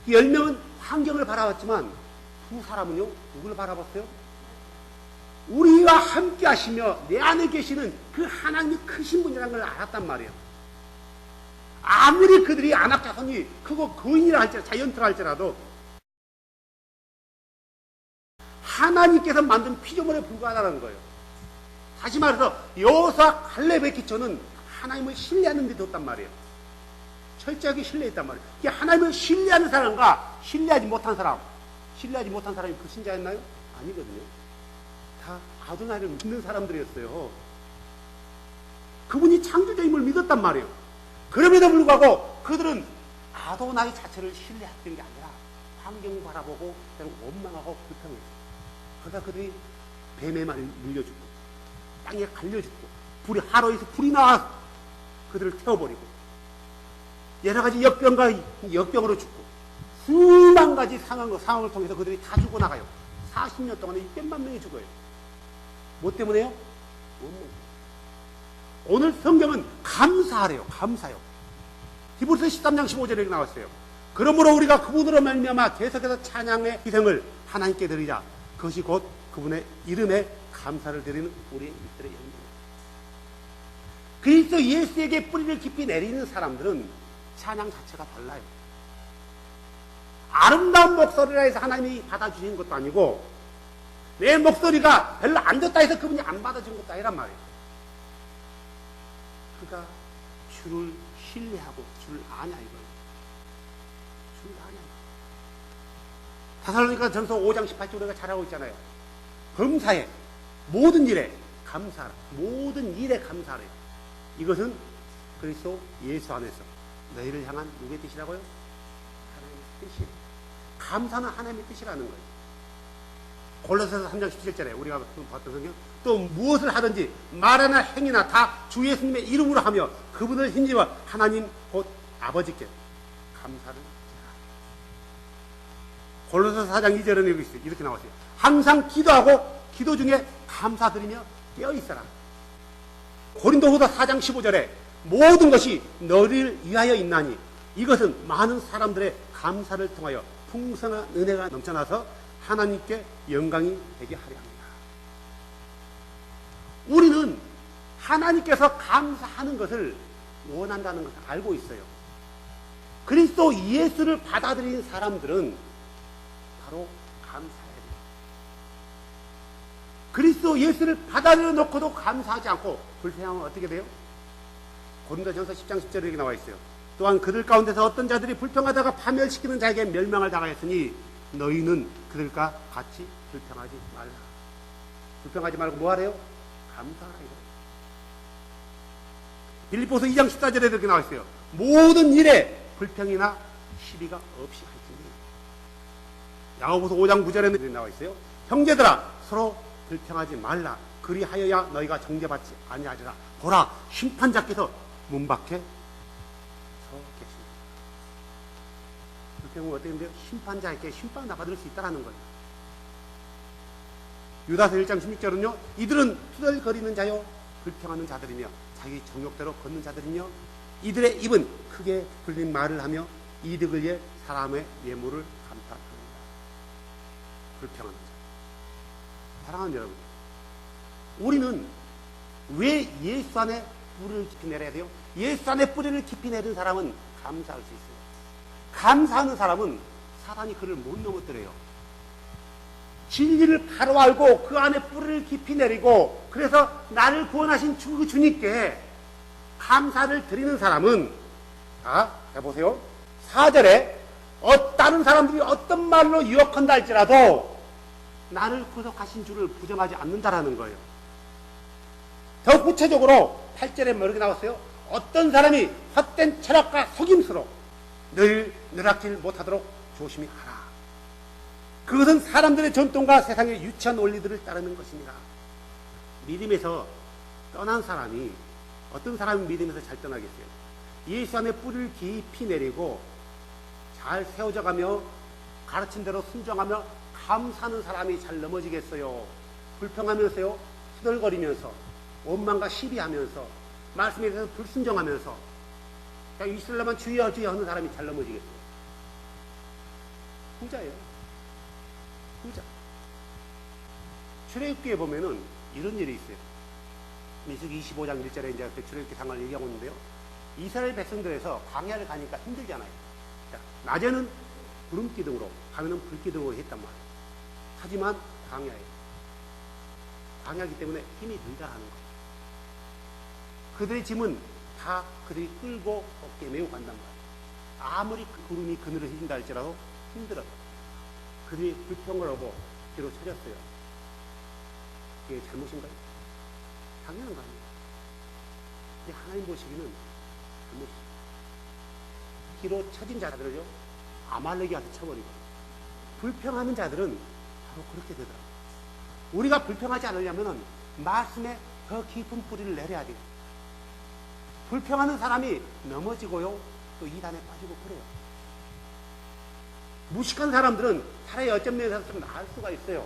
10명은 환경을 바라봤지만 두 사람은요, 누구를 바라봤어요? 우리와 함께 하시며 내 안에 계시는 그 하나님이 크신 분이라는 걸 알았단 말이에요. 아무리 그들이 안악 자손이 크고 거인이라 할지라도, 자이언트라 할지라도 하나님께서 만든 피조물에 불과하다는 거예요. 다시 말해서 여호수아 갈렙의 기초는 하나님을 신뢰하는 데 뒀단 말이에요. 철저하게 신뢰했단 말이에요. 이게 하나님을 신뢰하는 사람과 신뢰하지 못한 사람이 그 신자였나요? 아니거든요. 다 아도나이를 믿는 사람들이었어요. 그분이 창조주임을 믿었단 말이에요. 그럼에도 불구하고 그들은 아도나이 자체를 신뢰했던 게 아니라 환경 바라보고 그냥 원망하고 불평했어요. 그러다 그들이 뱀에 물려 죽고 땅에 갈려 죽고 하루에서 불이 나와 그들을 태워버리고 여러 가지 역병으로 죽고 수만 가지 상황을 통해서 그들이 다 죽어 나가요. 40년 동안에 600만 명이 죽어요. 뭐 때문에요? 오늘 성경은 감사하래요. 감사요. 히브리서 13장 15절에 이렇게 나왔어요. 그러므로 우리가 그분으로 말미암아 계속해서 찬양의 희생을 하나님께 드리자. 그것이 곧 그분의 이름에 감사를 드리는 우리의 일들의 영입니다. 그리스도 예수에게 뿌리를 깊이 내리는 사람들은 찬양 자체가 달라요. 아름다운 목소리라 해서 하나님이 받아주신 것도 아니고 내 목소리가 별로 안 좋다 해서 그분이 안 받아준 것도 아니란 말이에요. 그러니까 주를 신뢰하고 주를 아냐 이거예요. 주를 아냐. 데살로니가 전서 5장 18절 우리가 잘 알고 있잖아요. 범사에 모든 일에 감사하라. 모든 일에 감사하라. 이것은 그리스도 예수 안에서 너희를 향한 누구의 뜻이라고요? 하나님의 뜻이에요. 감사는 하나님의 뜻이라는 거예요. 골로새서 3장 17절에 우리가 봤던 성경, 또 무엇을 하든지 말이나 행위나 다 주 예수님의 이름으로 하며 그분을 힘입어 하나님 곧 아버지께 감사를 드리라. 골로새서 4장 2절에는 이렇게 나왔어요. 항상 기도하고 기도 중에 감사드리며 깨어있어라. 고린도후서 4장 15절에 모든 것이 너를 위하여 있나니 이것은 많은 사람들의 감사를 통하여 풍성한 은혜가 넘쳐나서 하나님께 영광이 되게 하려 합니다. 우리는 하나님께서 감사하는 것을 원한다는 것을 알고 있어요. 그리스도 예수를 받아들인 사람들은 바로 감사해야 돼요. 그리스도 예수를 받아들여 놓고도 감사하지 않고 불평하면 어떻게 돼요? 고린도전서 10장 10절에 이렇게 나와 있어요. 또한 그들 가운데서 어떤 자들이 불평하다가 파멸시키는 자에게 멸망을 당하였으니 너희는 그들과 같이 불평하지 말라. 불평하지 말고 뭐 하래요? 감사하라 이거예요. 빌립보서 2장 14절에 이렇게 나와 있어요. 모든 일에 불평이나 시비가 없이 할지니. 야고보서 5장 9절에 이렇게 나와 있어요. 형제들아 서로 불평하지 말라. 그리하여야 너희가 정죄받지 아니하리라. 보라 심판자께서 문 밖에 서 계십니다. 불평은 어떻게 되는데요? 심판자에게 심판을 받을 수 있다는 거예요. 유다서 1장 16절은요. 이들은 투덜거리는 자요 불평하는 자들이며 자기 정욕대로 걷는 자들이며 이들의 입은 크게 불린 말을 하며 이득을 위해 사람의 예물을 감탁합니다. 불평하는 자. 사랑하는 여러분, 우리는 왜 예수 안에 뿌리를 깊이 내려야 돼요? 예수 안에 뿌리를 깊이 내린 사람은 감사할 수 있어요. 감사하는 사람은 사단이 그를 못 넘어뜨려요. 진리를 바로 알고 그 안에 뿌리를 깊이 내리고 그래서 나를 구원하신 주님께 감사를 드리는 사람은 해보세요. 4절에 다른 사람들이 어떤 말로 유혹한다 할지라도 나를 구속하신 주를 부정하지 않는다라는 거예요. 더 구체적으로 8절에 뭐 이렇게 나왔어요? 어떤 사람이 헛된 철학과 속임수로 늘 누락질 못하도록 조심히 하라. 그것은 사람들의 전통과 세상의 유치한 원리들을 따르는 것입니다. 믿음에서 떠난 사람이 어떤 사람이 믿음에서 잘 떠나겠어요? 예수 안에 뿌리를 깊이 내리고 잘 세워져가며 가르친 대로 순종하며 감사하는 사람이 잘 넘어지겠어요? 불평하면서요, 수덜거리면서, 원망과 시비하면서, 말씀에 대해서 불순종하면서, 그냥 이슬람만 주여 주여 하는 사람이 잘 넘어지겠어요. 부자예요. 부자. 출애굽기에 보면은 이런 일이 있어요. 민수기 25장 1절에 이제 그 출애굽기 상을 얘기하고 있는데요. 이스라엘 백성들에서 광야를 가니까 힘들잖아요. 자, 낮에는 구름 기둥으로, 밤에는 불 기둥으로 했단 말이에요. 하지만 광야예요. 광야이기 때문에 힘이 들다라는 거예요. 그들의 짐은 다 그들이 끌고 어깨에 메고 간단 말이에요. 아무리 그 구름이 그늘을 휘진다 할지라도 힘들어요. 그들이 불평을 하고 뒤로 쳐졌어요. 이게 잘못인가요? 당연한 거 아니에요. 근데 하나님 보시기는 잘못이에요. 뒤로 쳐진 자들을요, 아말렉이한테 쳐버리고, 불평하는 자들은 바로 그렇게 되더라고요. 우리가 불평하지 않으려면 말씀에 더 깊은 뿌리를 내려야 돼요. 불평하는 사람이 넘어지고요, 또 이단에 빠지고 그래요. 무식한 사람들은 차라리 어떤 면에서 좀 나을 수가 있어요.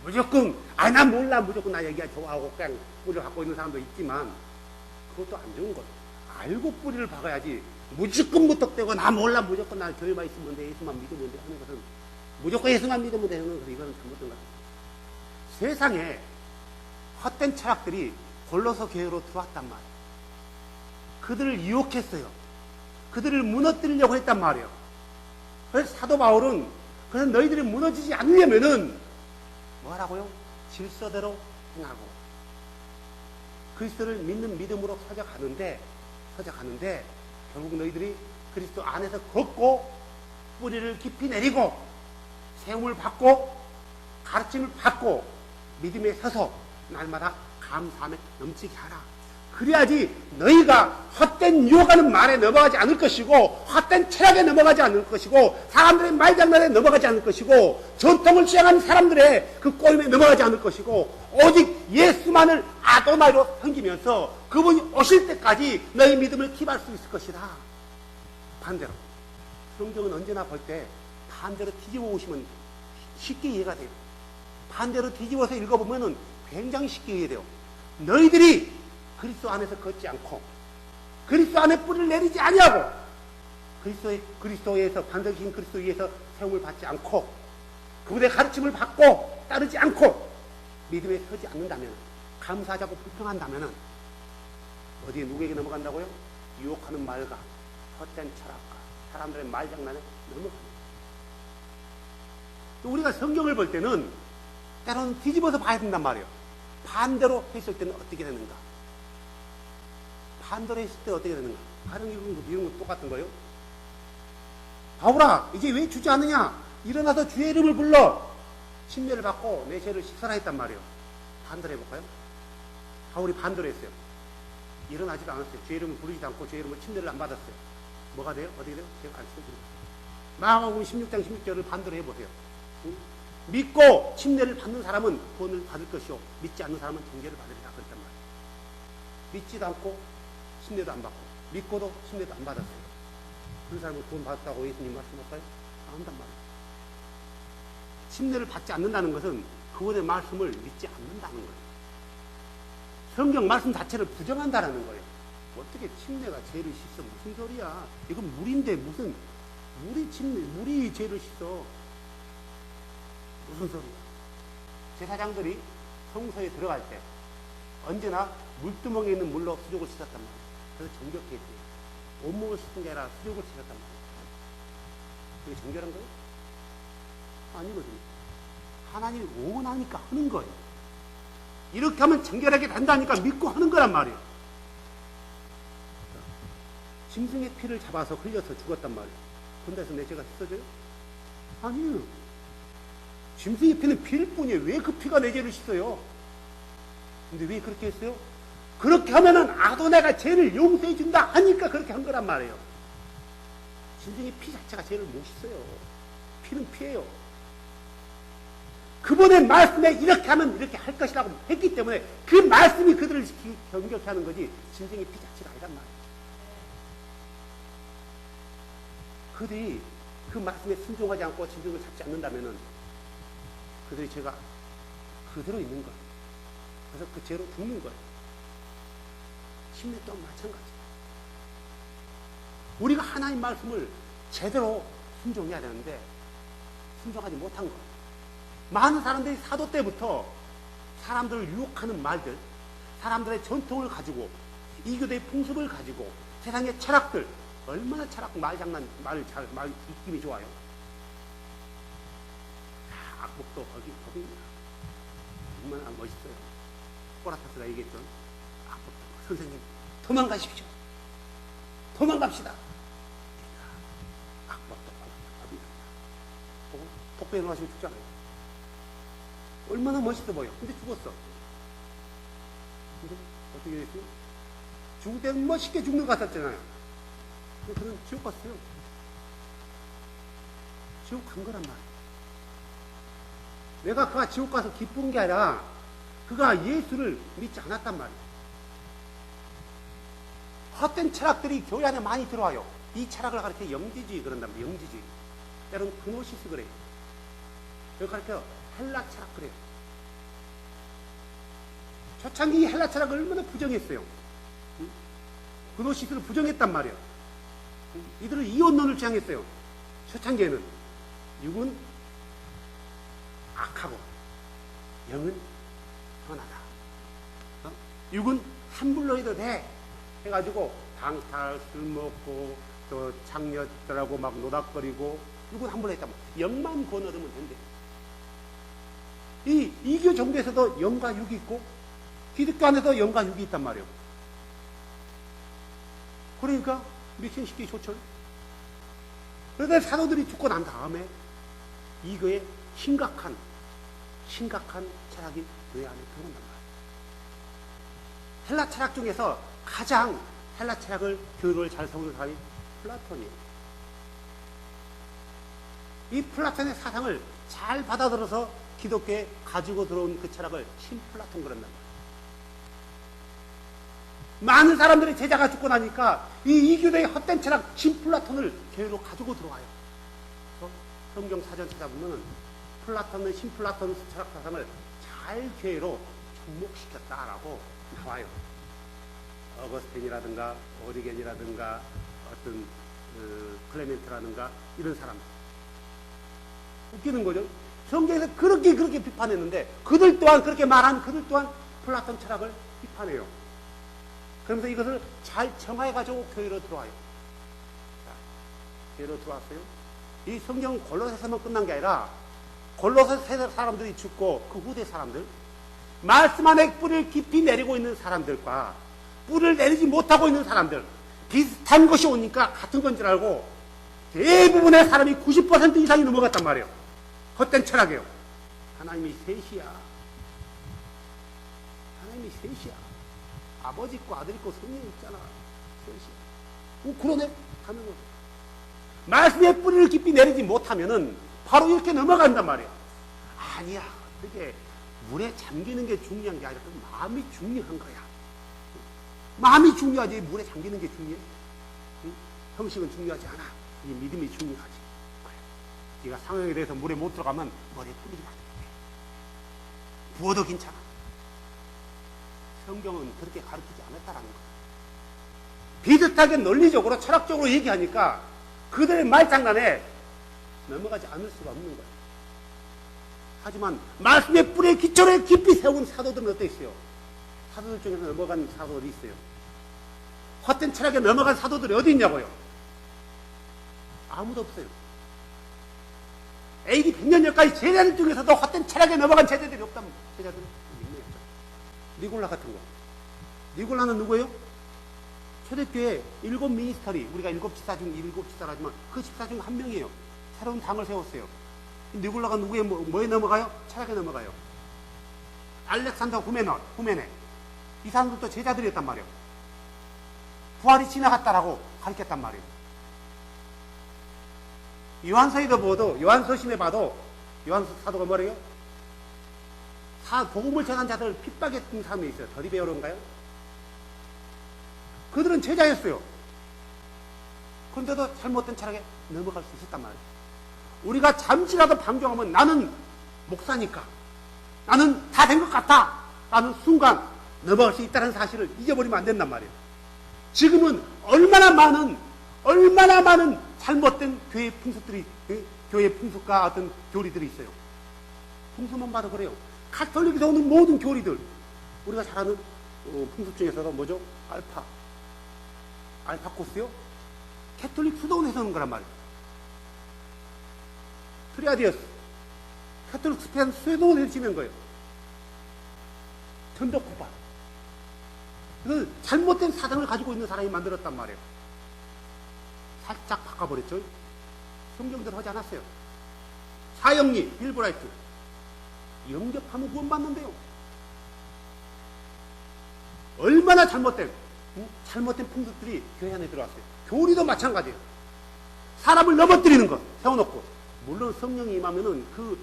무조건, 난 몰라, 무조건 나 얘기가 좋아하고 그냥 뿌리를 갖고 있는 사람도 있지만, 그것도 안 좋은 거예요. 알고 뿌리를 박아야지, 무조건 무턱대고 나 몰라, 무조건 나 교회만 있으면 돼, 예수만 믿으면 돼 하는 것은, 무조건 예수만 믿으면 되는 것은 이거는 잘못된 것 같아요. 세상에 헛된 철학들이 골로새 교회로 들어왔단 말이에요. 그들을 유혹했어요. 그들을 무너뜨리려고 했단 말이에요. 그래서 사도 바울은, 그래서 너희들이 무너지지 않으려면은 뭐라고요? 질서대로 행하고 그리스도를 믿는 믿음으로 서져가는데 결국 너희들이 그리스도 안에서 걷고 뿌리를 깊이 내리고 세움을 받고 가르침을 받고 믿음에 서서 날마다 감사함에 넘치게 하라. 그래야지 너희가 헛된 유혹하는 말에 넘어가지 않을 것이고, 헛된 철학에 넘어가지 않을 것이고, 사람들의 말장난에 넘어가지 않을 것이고, 전통을 취향하는 사람들의 그 꼬임에 넘어가지 않을 것이고, 오직 예수만을 아도나이로 섬기면서 그분이 오실 때까지 너희 믿음을 기할 수 있을 것이다. 반대로 성경은 언제나 볼 때 반대로 뒤집어 보시면 쉽게 이해가 돼요. 반대로 뒤집어서 읽어보면 굉장히 쉽게 이해돼요. 너희들이 그리스도 안에서 걷지 않고 그리스도 안에 뿌리를 내리지 아니하고 그리스도에서 반석인 그리스도 위에서 세움을 받지 않고 그분의 가르침을 받고 따르지 않고 믿음에 서지 않는다면, 감사하자고 불평한다면 어디에 누구에게 넘어간다고요? 유혹하는 말과 헛된 철학과 사람들의 말장난에 넘어갑니다. 또 우리가 성경을 볼 때는 때로는 뒤집어서 봐야 된단 말이에요. 반대로 했을 때는 어떻게 되는가? 반대로 했을 때 어떻게 되는가? 다른 이런 건 똑같은 거예요. 바울아, 이제 왜 주지 않느냐? 일어나서 주의 이름을 불러 침례를 받고 내 죄를 씻어라 했단 말이에요. 반대로 해볼까요? 바울이 반대로 했어요. 일어나지도 않았어요. 주의 이름을 부르지도 않고 주의 이름을 침례를 안 받았어요. 뭐가 돼요? 어떻게 돼요? 제가 안 써드려요. 마가복음 16장 16절을 반대로 해보세요. 응? 믿고 침례를 받는 사람은 구원을 받을 것이요, 믿지 않는 사람은 징계를 받으리라 그랬단 말이에요. 믿지도 않고 침례도 안 받고 믿고도 침례도 안 받았어요. 그 사람은 구원 받았다고 예수님 말씀할까요? 안 한단 말이에요. 침례를 받지 않는다는 것은 그분의 말씀을 믿지 않는다는 거예요. 성경 말씀 자체를 부정한다는 거예요. 어떻게 침례가 죄를 씻어? 무슨 소리야? 이건 물인데 무슨 물이 죄를 씻어? 무슨 소리야? 제사장들이 성소에 들어갈 때 언제나 물두멍에 있는 물로 수족을 씻었단 말이에요. 그래서 정결케 했대요. 온몸을 씻은 게 아니라 수족을 씻었단 말이에요. 그게 정결한 거예요? 아니거든요. 하나님이 원하니까 하는 거예요. 이렇게 하면 정결하게 된다니까 믿고 하는 거란 말이에요. 짐승의 피를 잡아서 흘려서 죽었단 말이에요. 근데서 내 죄가 씻어져요? 아니에요. 짐승의 피는 피일 뿐이에요. 왜 그 피가 내 죄를 씻어요? 근데 왜 그렇게 했어요? 그렇게 하면은 아도네가 죄를 용서해 준다 하니까 그렇게 한 거란 말이에요. 짐승의 피 자체가 죄를 못 씻어요. 피는 피예요. 그분의 말씀에 이렇게 하면 이렇게 할 것이라고 했기 때문에 그 말씀이 그들을 경격해 하는 거지 짐승의 피 자체가 아니란 말이에요. 그들이 그 말씀에 순종하지 않고 짐승을 잡지 않는다면은 그들의 죄가 그대로 있는 거예요. 그래서 그 죄로 죽는 거예요. 심리 또한 마찬가지예요. 우리가 하나님 말씀을 제대로 순종해야 되는데 순종하지 못한 거예요. 많은 사람들이 사도 때부터 사람들을 유혹하는 말들, 사람들의 전통을 가지고 이교도의 풍습을 가지고 세상의 철학들, 얼마나 철학 말장난, 말 입김이 좋아요. 악복도 법입니다. 얼마나 멋있어요. 꼬라타스가 얘기했죠. 악복도 선생님 도망가십시오. 도망갑시다. 악복도 법입니다. 독배에 나가시면 죽잖아요. 얼마나 멋있어 보여. 근데 죽었어. 근데 어떻게 됐어요? 죽을 때는 멋있게 죽는 것 같았잖아요. 근데 그는 지옥 갔어요. 지옥 간 거란 말이에요. 내가 그가 지옥 가서 기쁜 게 아니라 그가 예수를 믿지 않았단 말이에요. 헛된 철학들이 교회 안에 많이 들어와요. 이 철학을 가르쳐 영지주의 그런단 말이에요. 영지주의. 때로는 그노시스 그래요. 여기 가르쳐 헬라 철학 그래요. 초창기 헬라 철학을 얼마나 부정했어요. 그노시스를 부정했단 말이에요. 이들은 이원론을 주장했어요. 초창기에는 육은 악하고 영은 선하다. 육은 함불로해도 돼. 해가지고 방탈, 술 먹고 또 장녀들하고 막 노닥거리고 육은 함불로했단 말이에요. 영만 구원 얻으면 된대. 이 이교 정도에서도 영과 육이 있고 기독교 안에도 영과 육이 있단 말이에요. 그러니까 미션시키기 좋죠. 그런데 사도들이 죽고 난 다음에 이거에 심각한 철학이 교회 안에 들어온단 말이에요. 헬라 철학 중에서 가장 헬라 철학을 교류를 잘 세우는 사람이 플라톤이에요. 이 플라톤의 사상을 잘 받아들여서 기독교에 가지고 들어온 그 철학을 신플라톤 그런단 말이에요. 많은 사람들이 제자가 죽고 나니까 이 이교도의 헛된 철학 신플라톤을 교회로 가지고 들어와요. 성경 사전 찾아보면 플라톤은 신플라톤 철학 사상을 잘 교회로 접목시켰다라고 나와요. 어거스틴이라든가 오리겐이라든가 어떤 클레멘트라든가 이런 사람. 웃기는 거죠. 성경에서 그렇게 비판했는데 그들 또한 그렇게 말한 그들 또한 플라톤 철학을 비판해요. 그러면서 이것을 잘 정화해가지고 교회로 들어와요. 자, 교회로 들어왔어요. 이 성경은 골로새서만 끝난 게 아니라 골로새 세대 사람들이 죽고 그 후대 사람들, 말씀 안에 뿌리를 깊이 내리고 있는 사람들과 뿌리를 내리지 못하고 있는 사람들, 비슷한 것이 오니까 같은 건 줄 알고 대부분의 사람이 90% 이상이 넘어갔단 말이에요. 헛된 철학이에요. 하나님이 셋이야. 하나님이 셋이야. 아버지 있고 아들 있고 성령 있잖아. 셋이야. 그러네? 하는 거. 말씀의 뿌리를 깊이 내리지 못하면은 바로 이렇게 넘어간단 말이에요. 아니야. 그게 물에 잠기는 게 중요한 게 아니라 그 마음이 중요한 거야. 마음이 중요하지 물에 잠기는 게 중요해. 응? 형식은 중요하지 않아. 이 믿음이 중요하지. 그래. 네가 상황에 대해서 물에 못 들어가면 머리에 뿌리지 마. 부어도 괜찮아. 성경은 그렇게 가르치지 않았다라는 거야. 비슷하게 논리적으로 철학적으로 얘기하니까 그들의 말장난에 넘어가지 않을 수가 없는 거예요. 하지만 말씀의 뿌리에 기초를 깊이 세운 사도들은 어떠 있어요? 사도들 중에서 넘어간 사도들이 있어요. 헛된 철학에 넘어간 사도들이 어디 있냐고요? 아무도 없어요. AD 100년 전까지 제자들 중에서도 헛된 철학에 넘어간 제자들이 없다면 제자들은 있네요. 니골라 같은 거. 니골라는 누구예요? 초대교회 7 미니스터리, 우리가 7 지사 중 7 지사라지만 그 지사 중 한 명이에요. 새로운 당을 세웠어요. 니골라가 누구에 뭐에 넘어가요? 철학에 넘어가요. 알렉산더 후메네. 이 사람들도 제자들이었단 말이에요. 부활이 지나갔다라고 가르쳤단 말이에요. 요한서에도 봐도, 요한서신에 봐도, 요한 사도가 뭐래요? 복음을 전한 자들을 핍박했던 사람이 있어요. 더디베오로인가요? 그들은 제자였어요. 그런데도 잘못된 철학에 넘어갈 수 있었단 말이에요. 우리가 잠시라도 방종하면 나는 목사니까, 나는 다 된 것 같다 라는 순간 넘어갈 수 있다는 사실을 잊어버리면 안 된단 말이에요. 지금은 얼마나 많은 잘못된 교회 풍습들이, 교회 풍습과 어떤 교리들이 있어요. 풍습만 봐도 그래요. 가톨릭에서 오는 모든 교리들, 우리가 잘 아는 풍습 중에서도 뭐죠? 알파 코스요? 가톨릭 수도원에서 오는 거란 말이에요. 트리아디어스, 가톨릭 수도원에서 지낸 거예요. 전도코바. 그 잘못된 사상을 가지고 있는 사람이 만들었단 말이에요. 살짝 바꿔버렸죠. 성경대로 하지 않았어요. 사형리, 빌브라이트. 영접하면 구원받는데요. 얼마나 잘못된 풍습들이 교회 안에 들어왔어요. 교리도 마찬가지예요. 사람을 넘어뜨리는 것 세워놓고, 물론 성령이 임하면은 그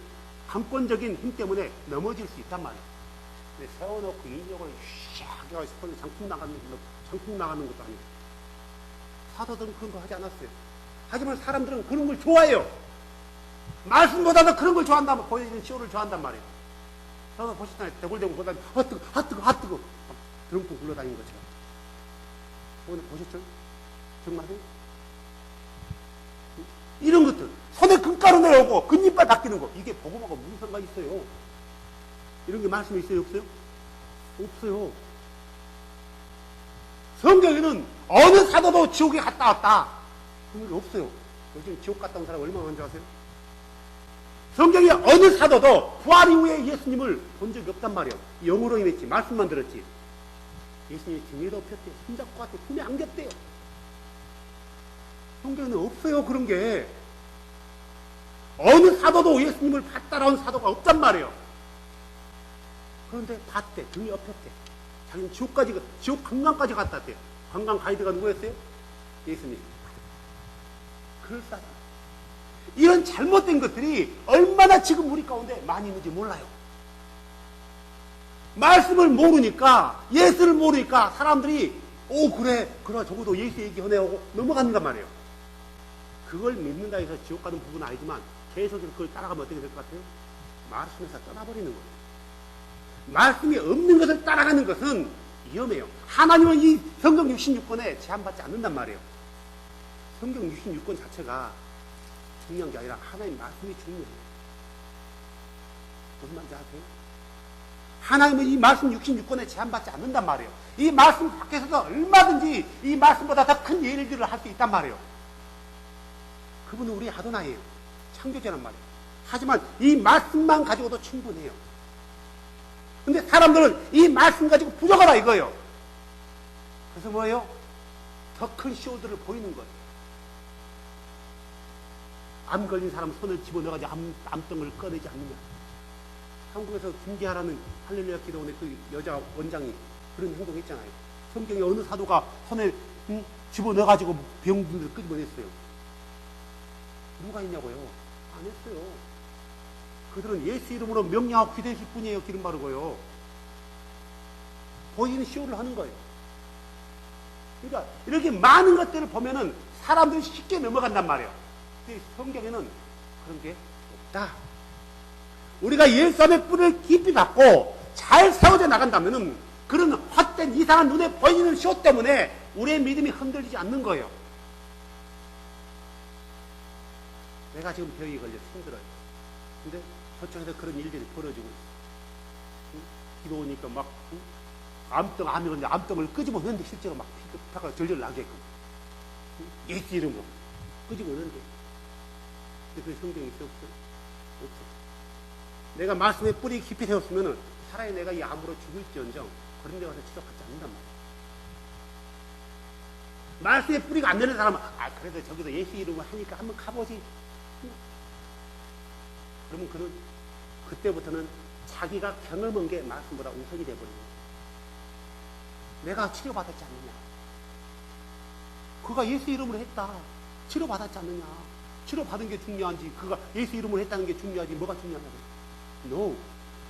강권적인 힘 때문에 넘어질 수 있단 말이에요. 근데 세워놓고 인력을 샥 해가지고 장풍 나가는 것도 아니고, 사도들은 그런 거 하지 않았어요. 하지만 사람들은 그런 걸 좋아해요. 말씀보다도 그런 걸 좋아한다면, 보여지는 쇼를 좋아한단 말이에요. 저도 보셨잖아요. 대굴대굴 보다니, 뜨거. 드럼통 굴러다니는 것처럼. 오늘 보셨죠? 정말요? 이런 것들. 손에 금가루 내려오고, 금이빨 바뀌는 거. 이게 복음하고 무슨 상관이 있어요? 이런 게 말씀에 있어요? 없어요? 없어요. 성경에는 어느 사도도 지옥에 갔다 왔다. 그런 게 없어요. 요즘 지옥 갔다 온 사람 얼마나 많은지 아세요? 성경에 어느 사도도 부활 이후에 예수님을 본 적이 없단 말이에요. 영으로 임했지, 말씀만 들었지. 예수님이 등에도 폈대요. 손잡고 왔대요. 품에 안겼대요. 성경에는 없어요, 그런 게. 어느 사도도 예수님을 따라온 사도가 없단 말이에요. 그런데 봤대. 등에 업혔대. 자기는 지옥 관광까지 갔다 왔대요. 관광 가이드가 누구였어요? 예수님. 그럴싸하다. 이런 잘못된 것들이 얼마나 지금 우리 가운데 많이 있는지 몰라요. 말씀을 모르니까, 예수를 모르니까 사람들이 그래 적어도 예수 얘기하네 하고 넘어간단 말이에요. 그걸 믿는다 해서 지옥 가는 부분은 아니지만 계속 그걸 따라가면 어떻게 될 것 같아요? 말씀에서 떠나버리는 거예요. 말씀이 없는 것을 따라가는 것은 위험해요. 하나님은 이 성경 66권에 제한받지 않는단 말이에요. 성경 66권 자체가 중요한 게 아니라 하나님 말씀이 중요해요. 무슨 말인지 아세요? 하나님은 이 말씀 66권에 제한받지 않는단 말이에요. 이 말씀 밖에서도 얼마든지 이 말씀보다 더 큰 예들을 할 수 있단 말이에요. 그분은 우리 아도나이에요. 창조자란 말이에요. 하지만 이 말씀만 가지고도 충분해요. 근데 사람들은 이 말씀 가지고 부족하다 이거예요. 그래서 뭐예요? 더 큰 쇼들을 보이는 거예요. 암 걸린 사람 손을 집어넣어가지고 암덩을 꺼내지 않느냐. 한국에서 김기하라는 할렐루야 기도원의 그 여자 원장이 그런 행동했잖아요. 성경에 어느 사도가 손에 집어넣어가지고 병들을 끄집어냈어요. 누가 했냐고요? 안 했어요. 그들은 예수 이름으로 명령하고 기도했을 뿐이에요. 기름 바르고요. 보이는 쇼를 하는 거예요. 그러니까 이렇게 많은 것들을 보면은 사람들이 쉽게 넘어간단 말이에요. 근데 성경에는 그런 게 없다. 우리가 예수님의 뿔을 깊이 받고 잘 세워져 나간다면은 그런 헛된 이상한 눈에 보이는 쇼 때문에 우리의 믿음이 흔들리지 않는 거예요. 내가 지금 병이 걸려 힘들어요. 근데 저쪽에서 그런 일들이 벌어지고 있어. 기도 오니까 막 암이 건데 암덩을 끄집어 넣는데 실제로 막 피가 절절 나게끔 예수 이름으로 끄집어 넣는데. 근데 그 성경이 있어 없어? 없어. 내가 말씀에 뿌리 깊이 세웠으면은 차라리 내가 이 암으로 죽을지언정 그런 데 가서 치료받지 않는단 말이야. 말씀에 뿌리가 안 되는 사람은 그래도 저기서 예수 이름을 하니까 한번 가보지. 그러면 그는 그때부터는 자기가 경험한 게 말씀보다 우선이 돼버리는 거예요. 내가 치료받았지 않느냐. 그가 예수 이름으로 했다. 치료받았지 않느냐. 치료받은 게 중요한지 그가 예수 이름으로 했다는 게 중요하지 뭐가 중요하냐고. No.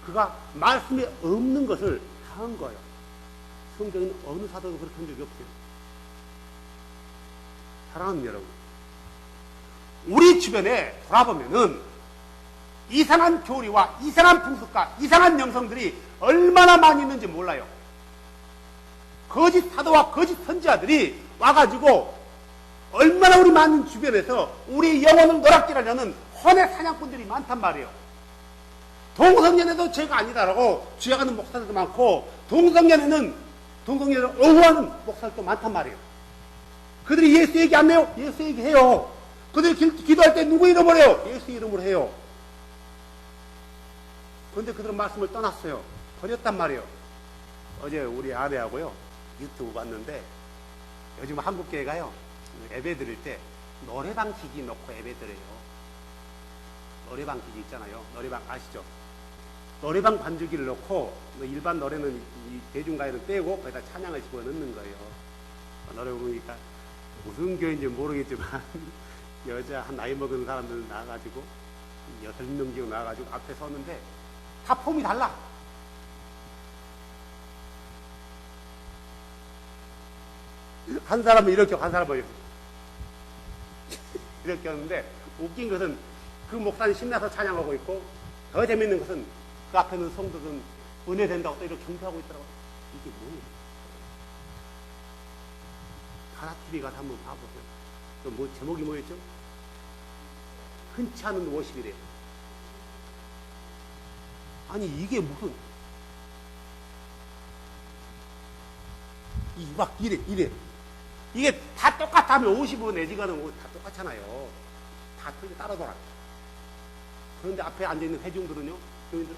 그가 말씀에 없는 것을 한 거예요. 성경은 어느 사도도 그렇게 한 적이 없어요. 사랑하는 여러분, 우리 주변에 돌아보면은 이상한 교리와 이상한 풍습과 이상한 영성들이 얼마나 많이 있는지 몰라요. 거짓 사도와 거짓 선지자들이 와가지고 얼마나 우리 많은 주변에서 우리 영혼을 노락질하려는 헌의 사냥꾼들이 많단 말이에요. 동성연애도 죄가 아니다라고 주장하는 목사들도 많고, 동성연애를 어부하는 목사들도 많단 말이에요. 그들이 예수 얘기 안 해요? 예수 얘기해요. 그들이 기도할 때 누구 이름으로 해요? 예수 이름으로 해요. 그런데 그들은 말씀을 떠났어요. 버렸단 말이에요. 어제 우리 아내하고요, 유튜브 봤는데, 요즘 한국교회가요, 예배 드릴 때 노래방 기기 놓고 예배 드려요. 노래방 기기 있잖아요. 노래방 아시죠? 노래방 반주기를 놓고, 일반 노래는 이 대중가요는 빼고 거기다 찬양을 집어넣는 거예요. 노래 부르니까 무슨 교회인지 모르겠지만 여자 한 나이 먹은 사람들 나와가지고 6명 정도 나와가지고 앞에 섰는데 다 폼이 달라. 한 사람은 이렇게 하고 한 사람은 이렇게 이렇게 하는데, 웃긴 것은 그 목사님 신나서 찬양하고 있고, 더 재밌는 것은 그 앞에 있는 성도들은 은혜 된다고 또 이렇게 경배하고 있더라고요. 이게 뭐예요? 가라TV 가서 한번 봐보세요. 뭐 제목이 뭐였죠? 흔치 않은 워십이래요. 아니 이게 무슨 막 이래 이게 다 똑같다면 50원 내지가는 다 똑같잖아요. 다 틀려 따라돌아. 그런데 앞에 앉아있는 회중들은요, 교인들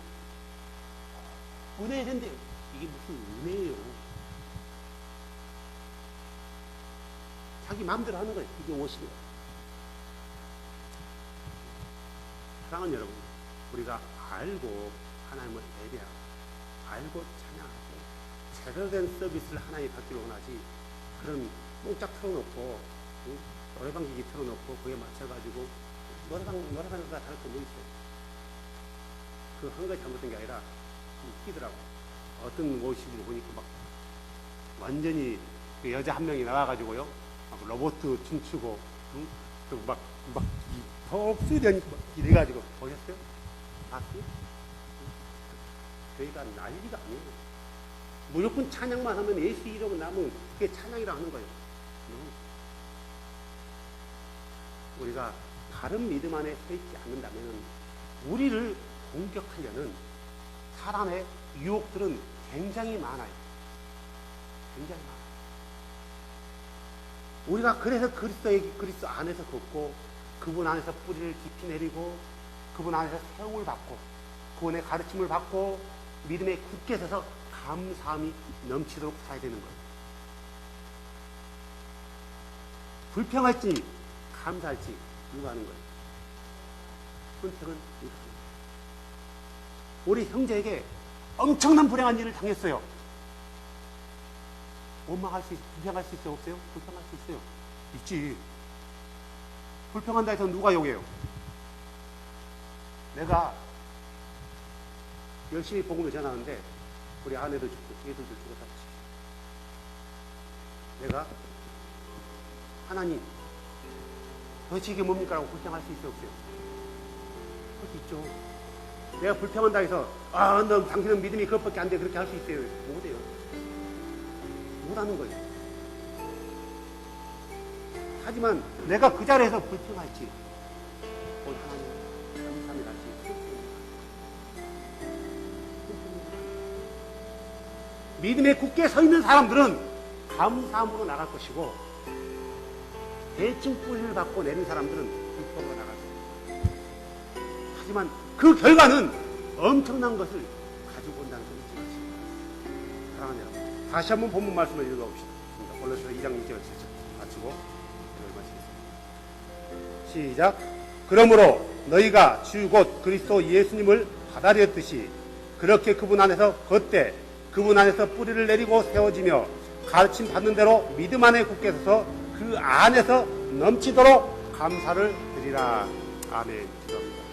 은혜 된대요. 이게 무슨 은혜예요? 자기 마음대로 하는 거예요. 이게 50이에요. 사랑하는 여러분, 우리가 알고 하나님을 예배하고 알고 찬양하고 제대로 된 서비스를 하나님이 받기를 원하지, 그런 뽕짝 틀어놓고 노래방 기기 틀어놓고 거기에 맞춰가지고 노래방과 다를 거 뭐 있어요? 그 한 가지 잘못된 게 아니라 웃기더라고. 어떤 모습을 보니까 막 완전히 그 여자 한 명이 나와가지고요, 막 로봇 춤추고, 막 덥수련이 이래가지고 보셨어요? 봤어요? 저희가 난리가 아니에요. 무조건 찬양만 하면 예수 이름은 나면 그게 찬양이라 하는 거예요. 우리가 바른 믿음 안에 서 있지 않는다면 우리를 공격하려는 사람의 유혹들은 굉장히 많아요. 굉장히 많아요. 우리가 그래서 그리스도 안에서 걷고, 그분 안에서 뿌리를 깊이 내리고, 그분 안에서 세움을 받고, 그분의 가르침을 받고, 믿음에 굳게 서서 감사함이 넘치도록 살아야 되는 거예요. 불평할지 감사할지 누가 하는 거예요? 선택은 누가 하는 거예요? 우리 형제에게 엄청난 불행한 일을 당했어요. 원망할 수 있어요? 불평할 수 있어요? 없어요? 불평할 수 있어요? 있지. 불평한다 해서 누가 욕해요? 내가 열심히 복음을 전하는데 우리 아내도 죽고 애들도 죽었다 치십시오. 내가 하나님 도대체 이게 뭡니까? 라고 불평할 수 있어요? 없어요? 할 수 있죠. 내가 불평한다 해서 너 당신은 믿음이 그것밖에 안 돼, 그렇게 할 수 있어요? 못해요. 못하는 거예요. 하지만 내가 그 자리에서 불평할지 하나님 감사함이 날지 믿음에 굳게 서 있는 사람들은 감사함으로 나갈 것이고, 대충 뿌리를 받고 내린 사람들은 불평으로 나갈 것입니다. 하지만 그 결과는 엄청난 것을 가지고 온다는 것을 잊지 마십니다. 사랑하는 여러분, 다시 한번 본문 말씀을 읽어봅시다. 골로새서 2장 6절 마치고 마치겠습니다. 시작. 그러므로 너희가 주 곧 그리스도 예수님을 받아들였듯이 그렇게 그분 안에서 걷되 그분 안에서 뿌리를 내리고 세워지며 가르침 받는 대로 믿음 안에 굳게 서서 그 안에서 넘치도록 감사를 드리라. 아멘. 기도합니다.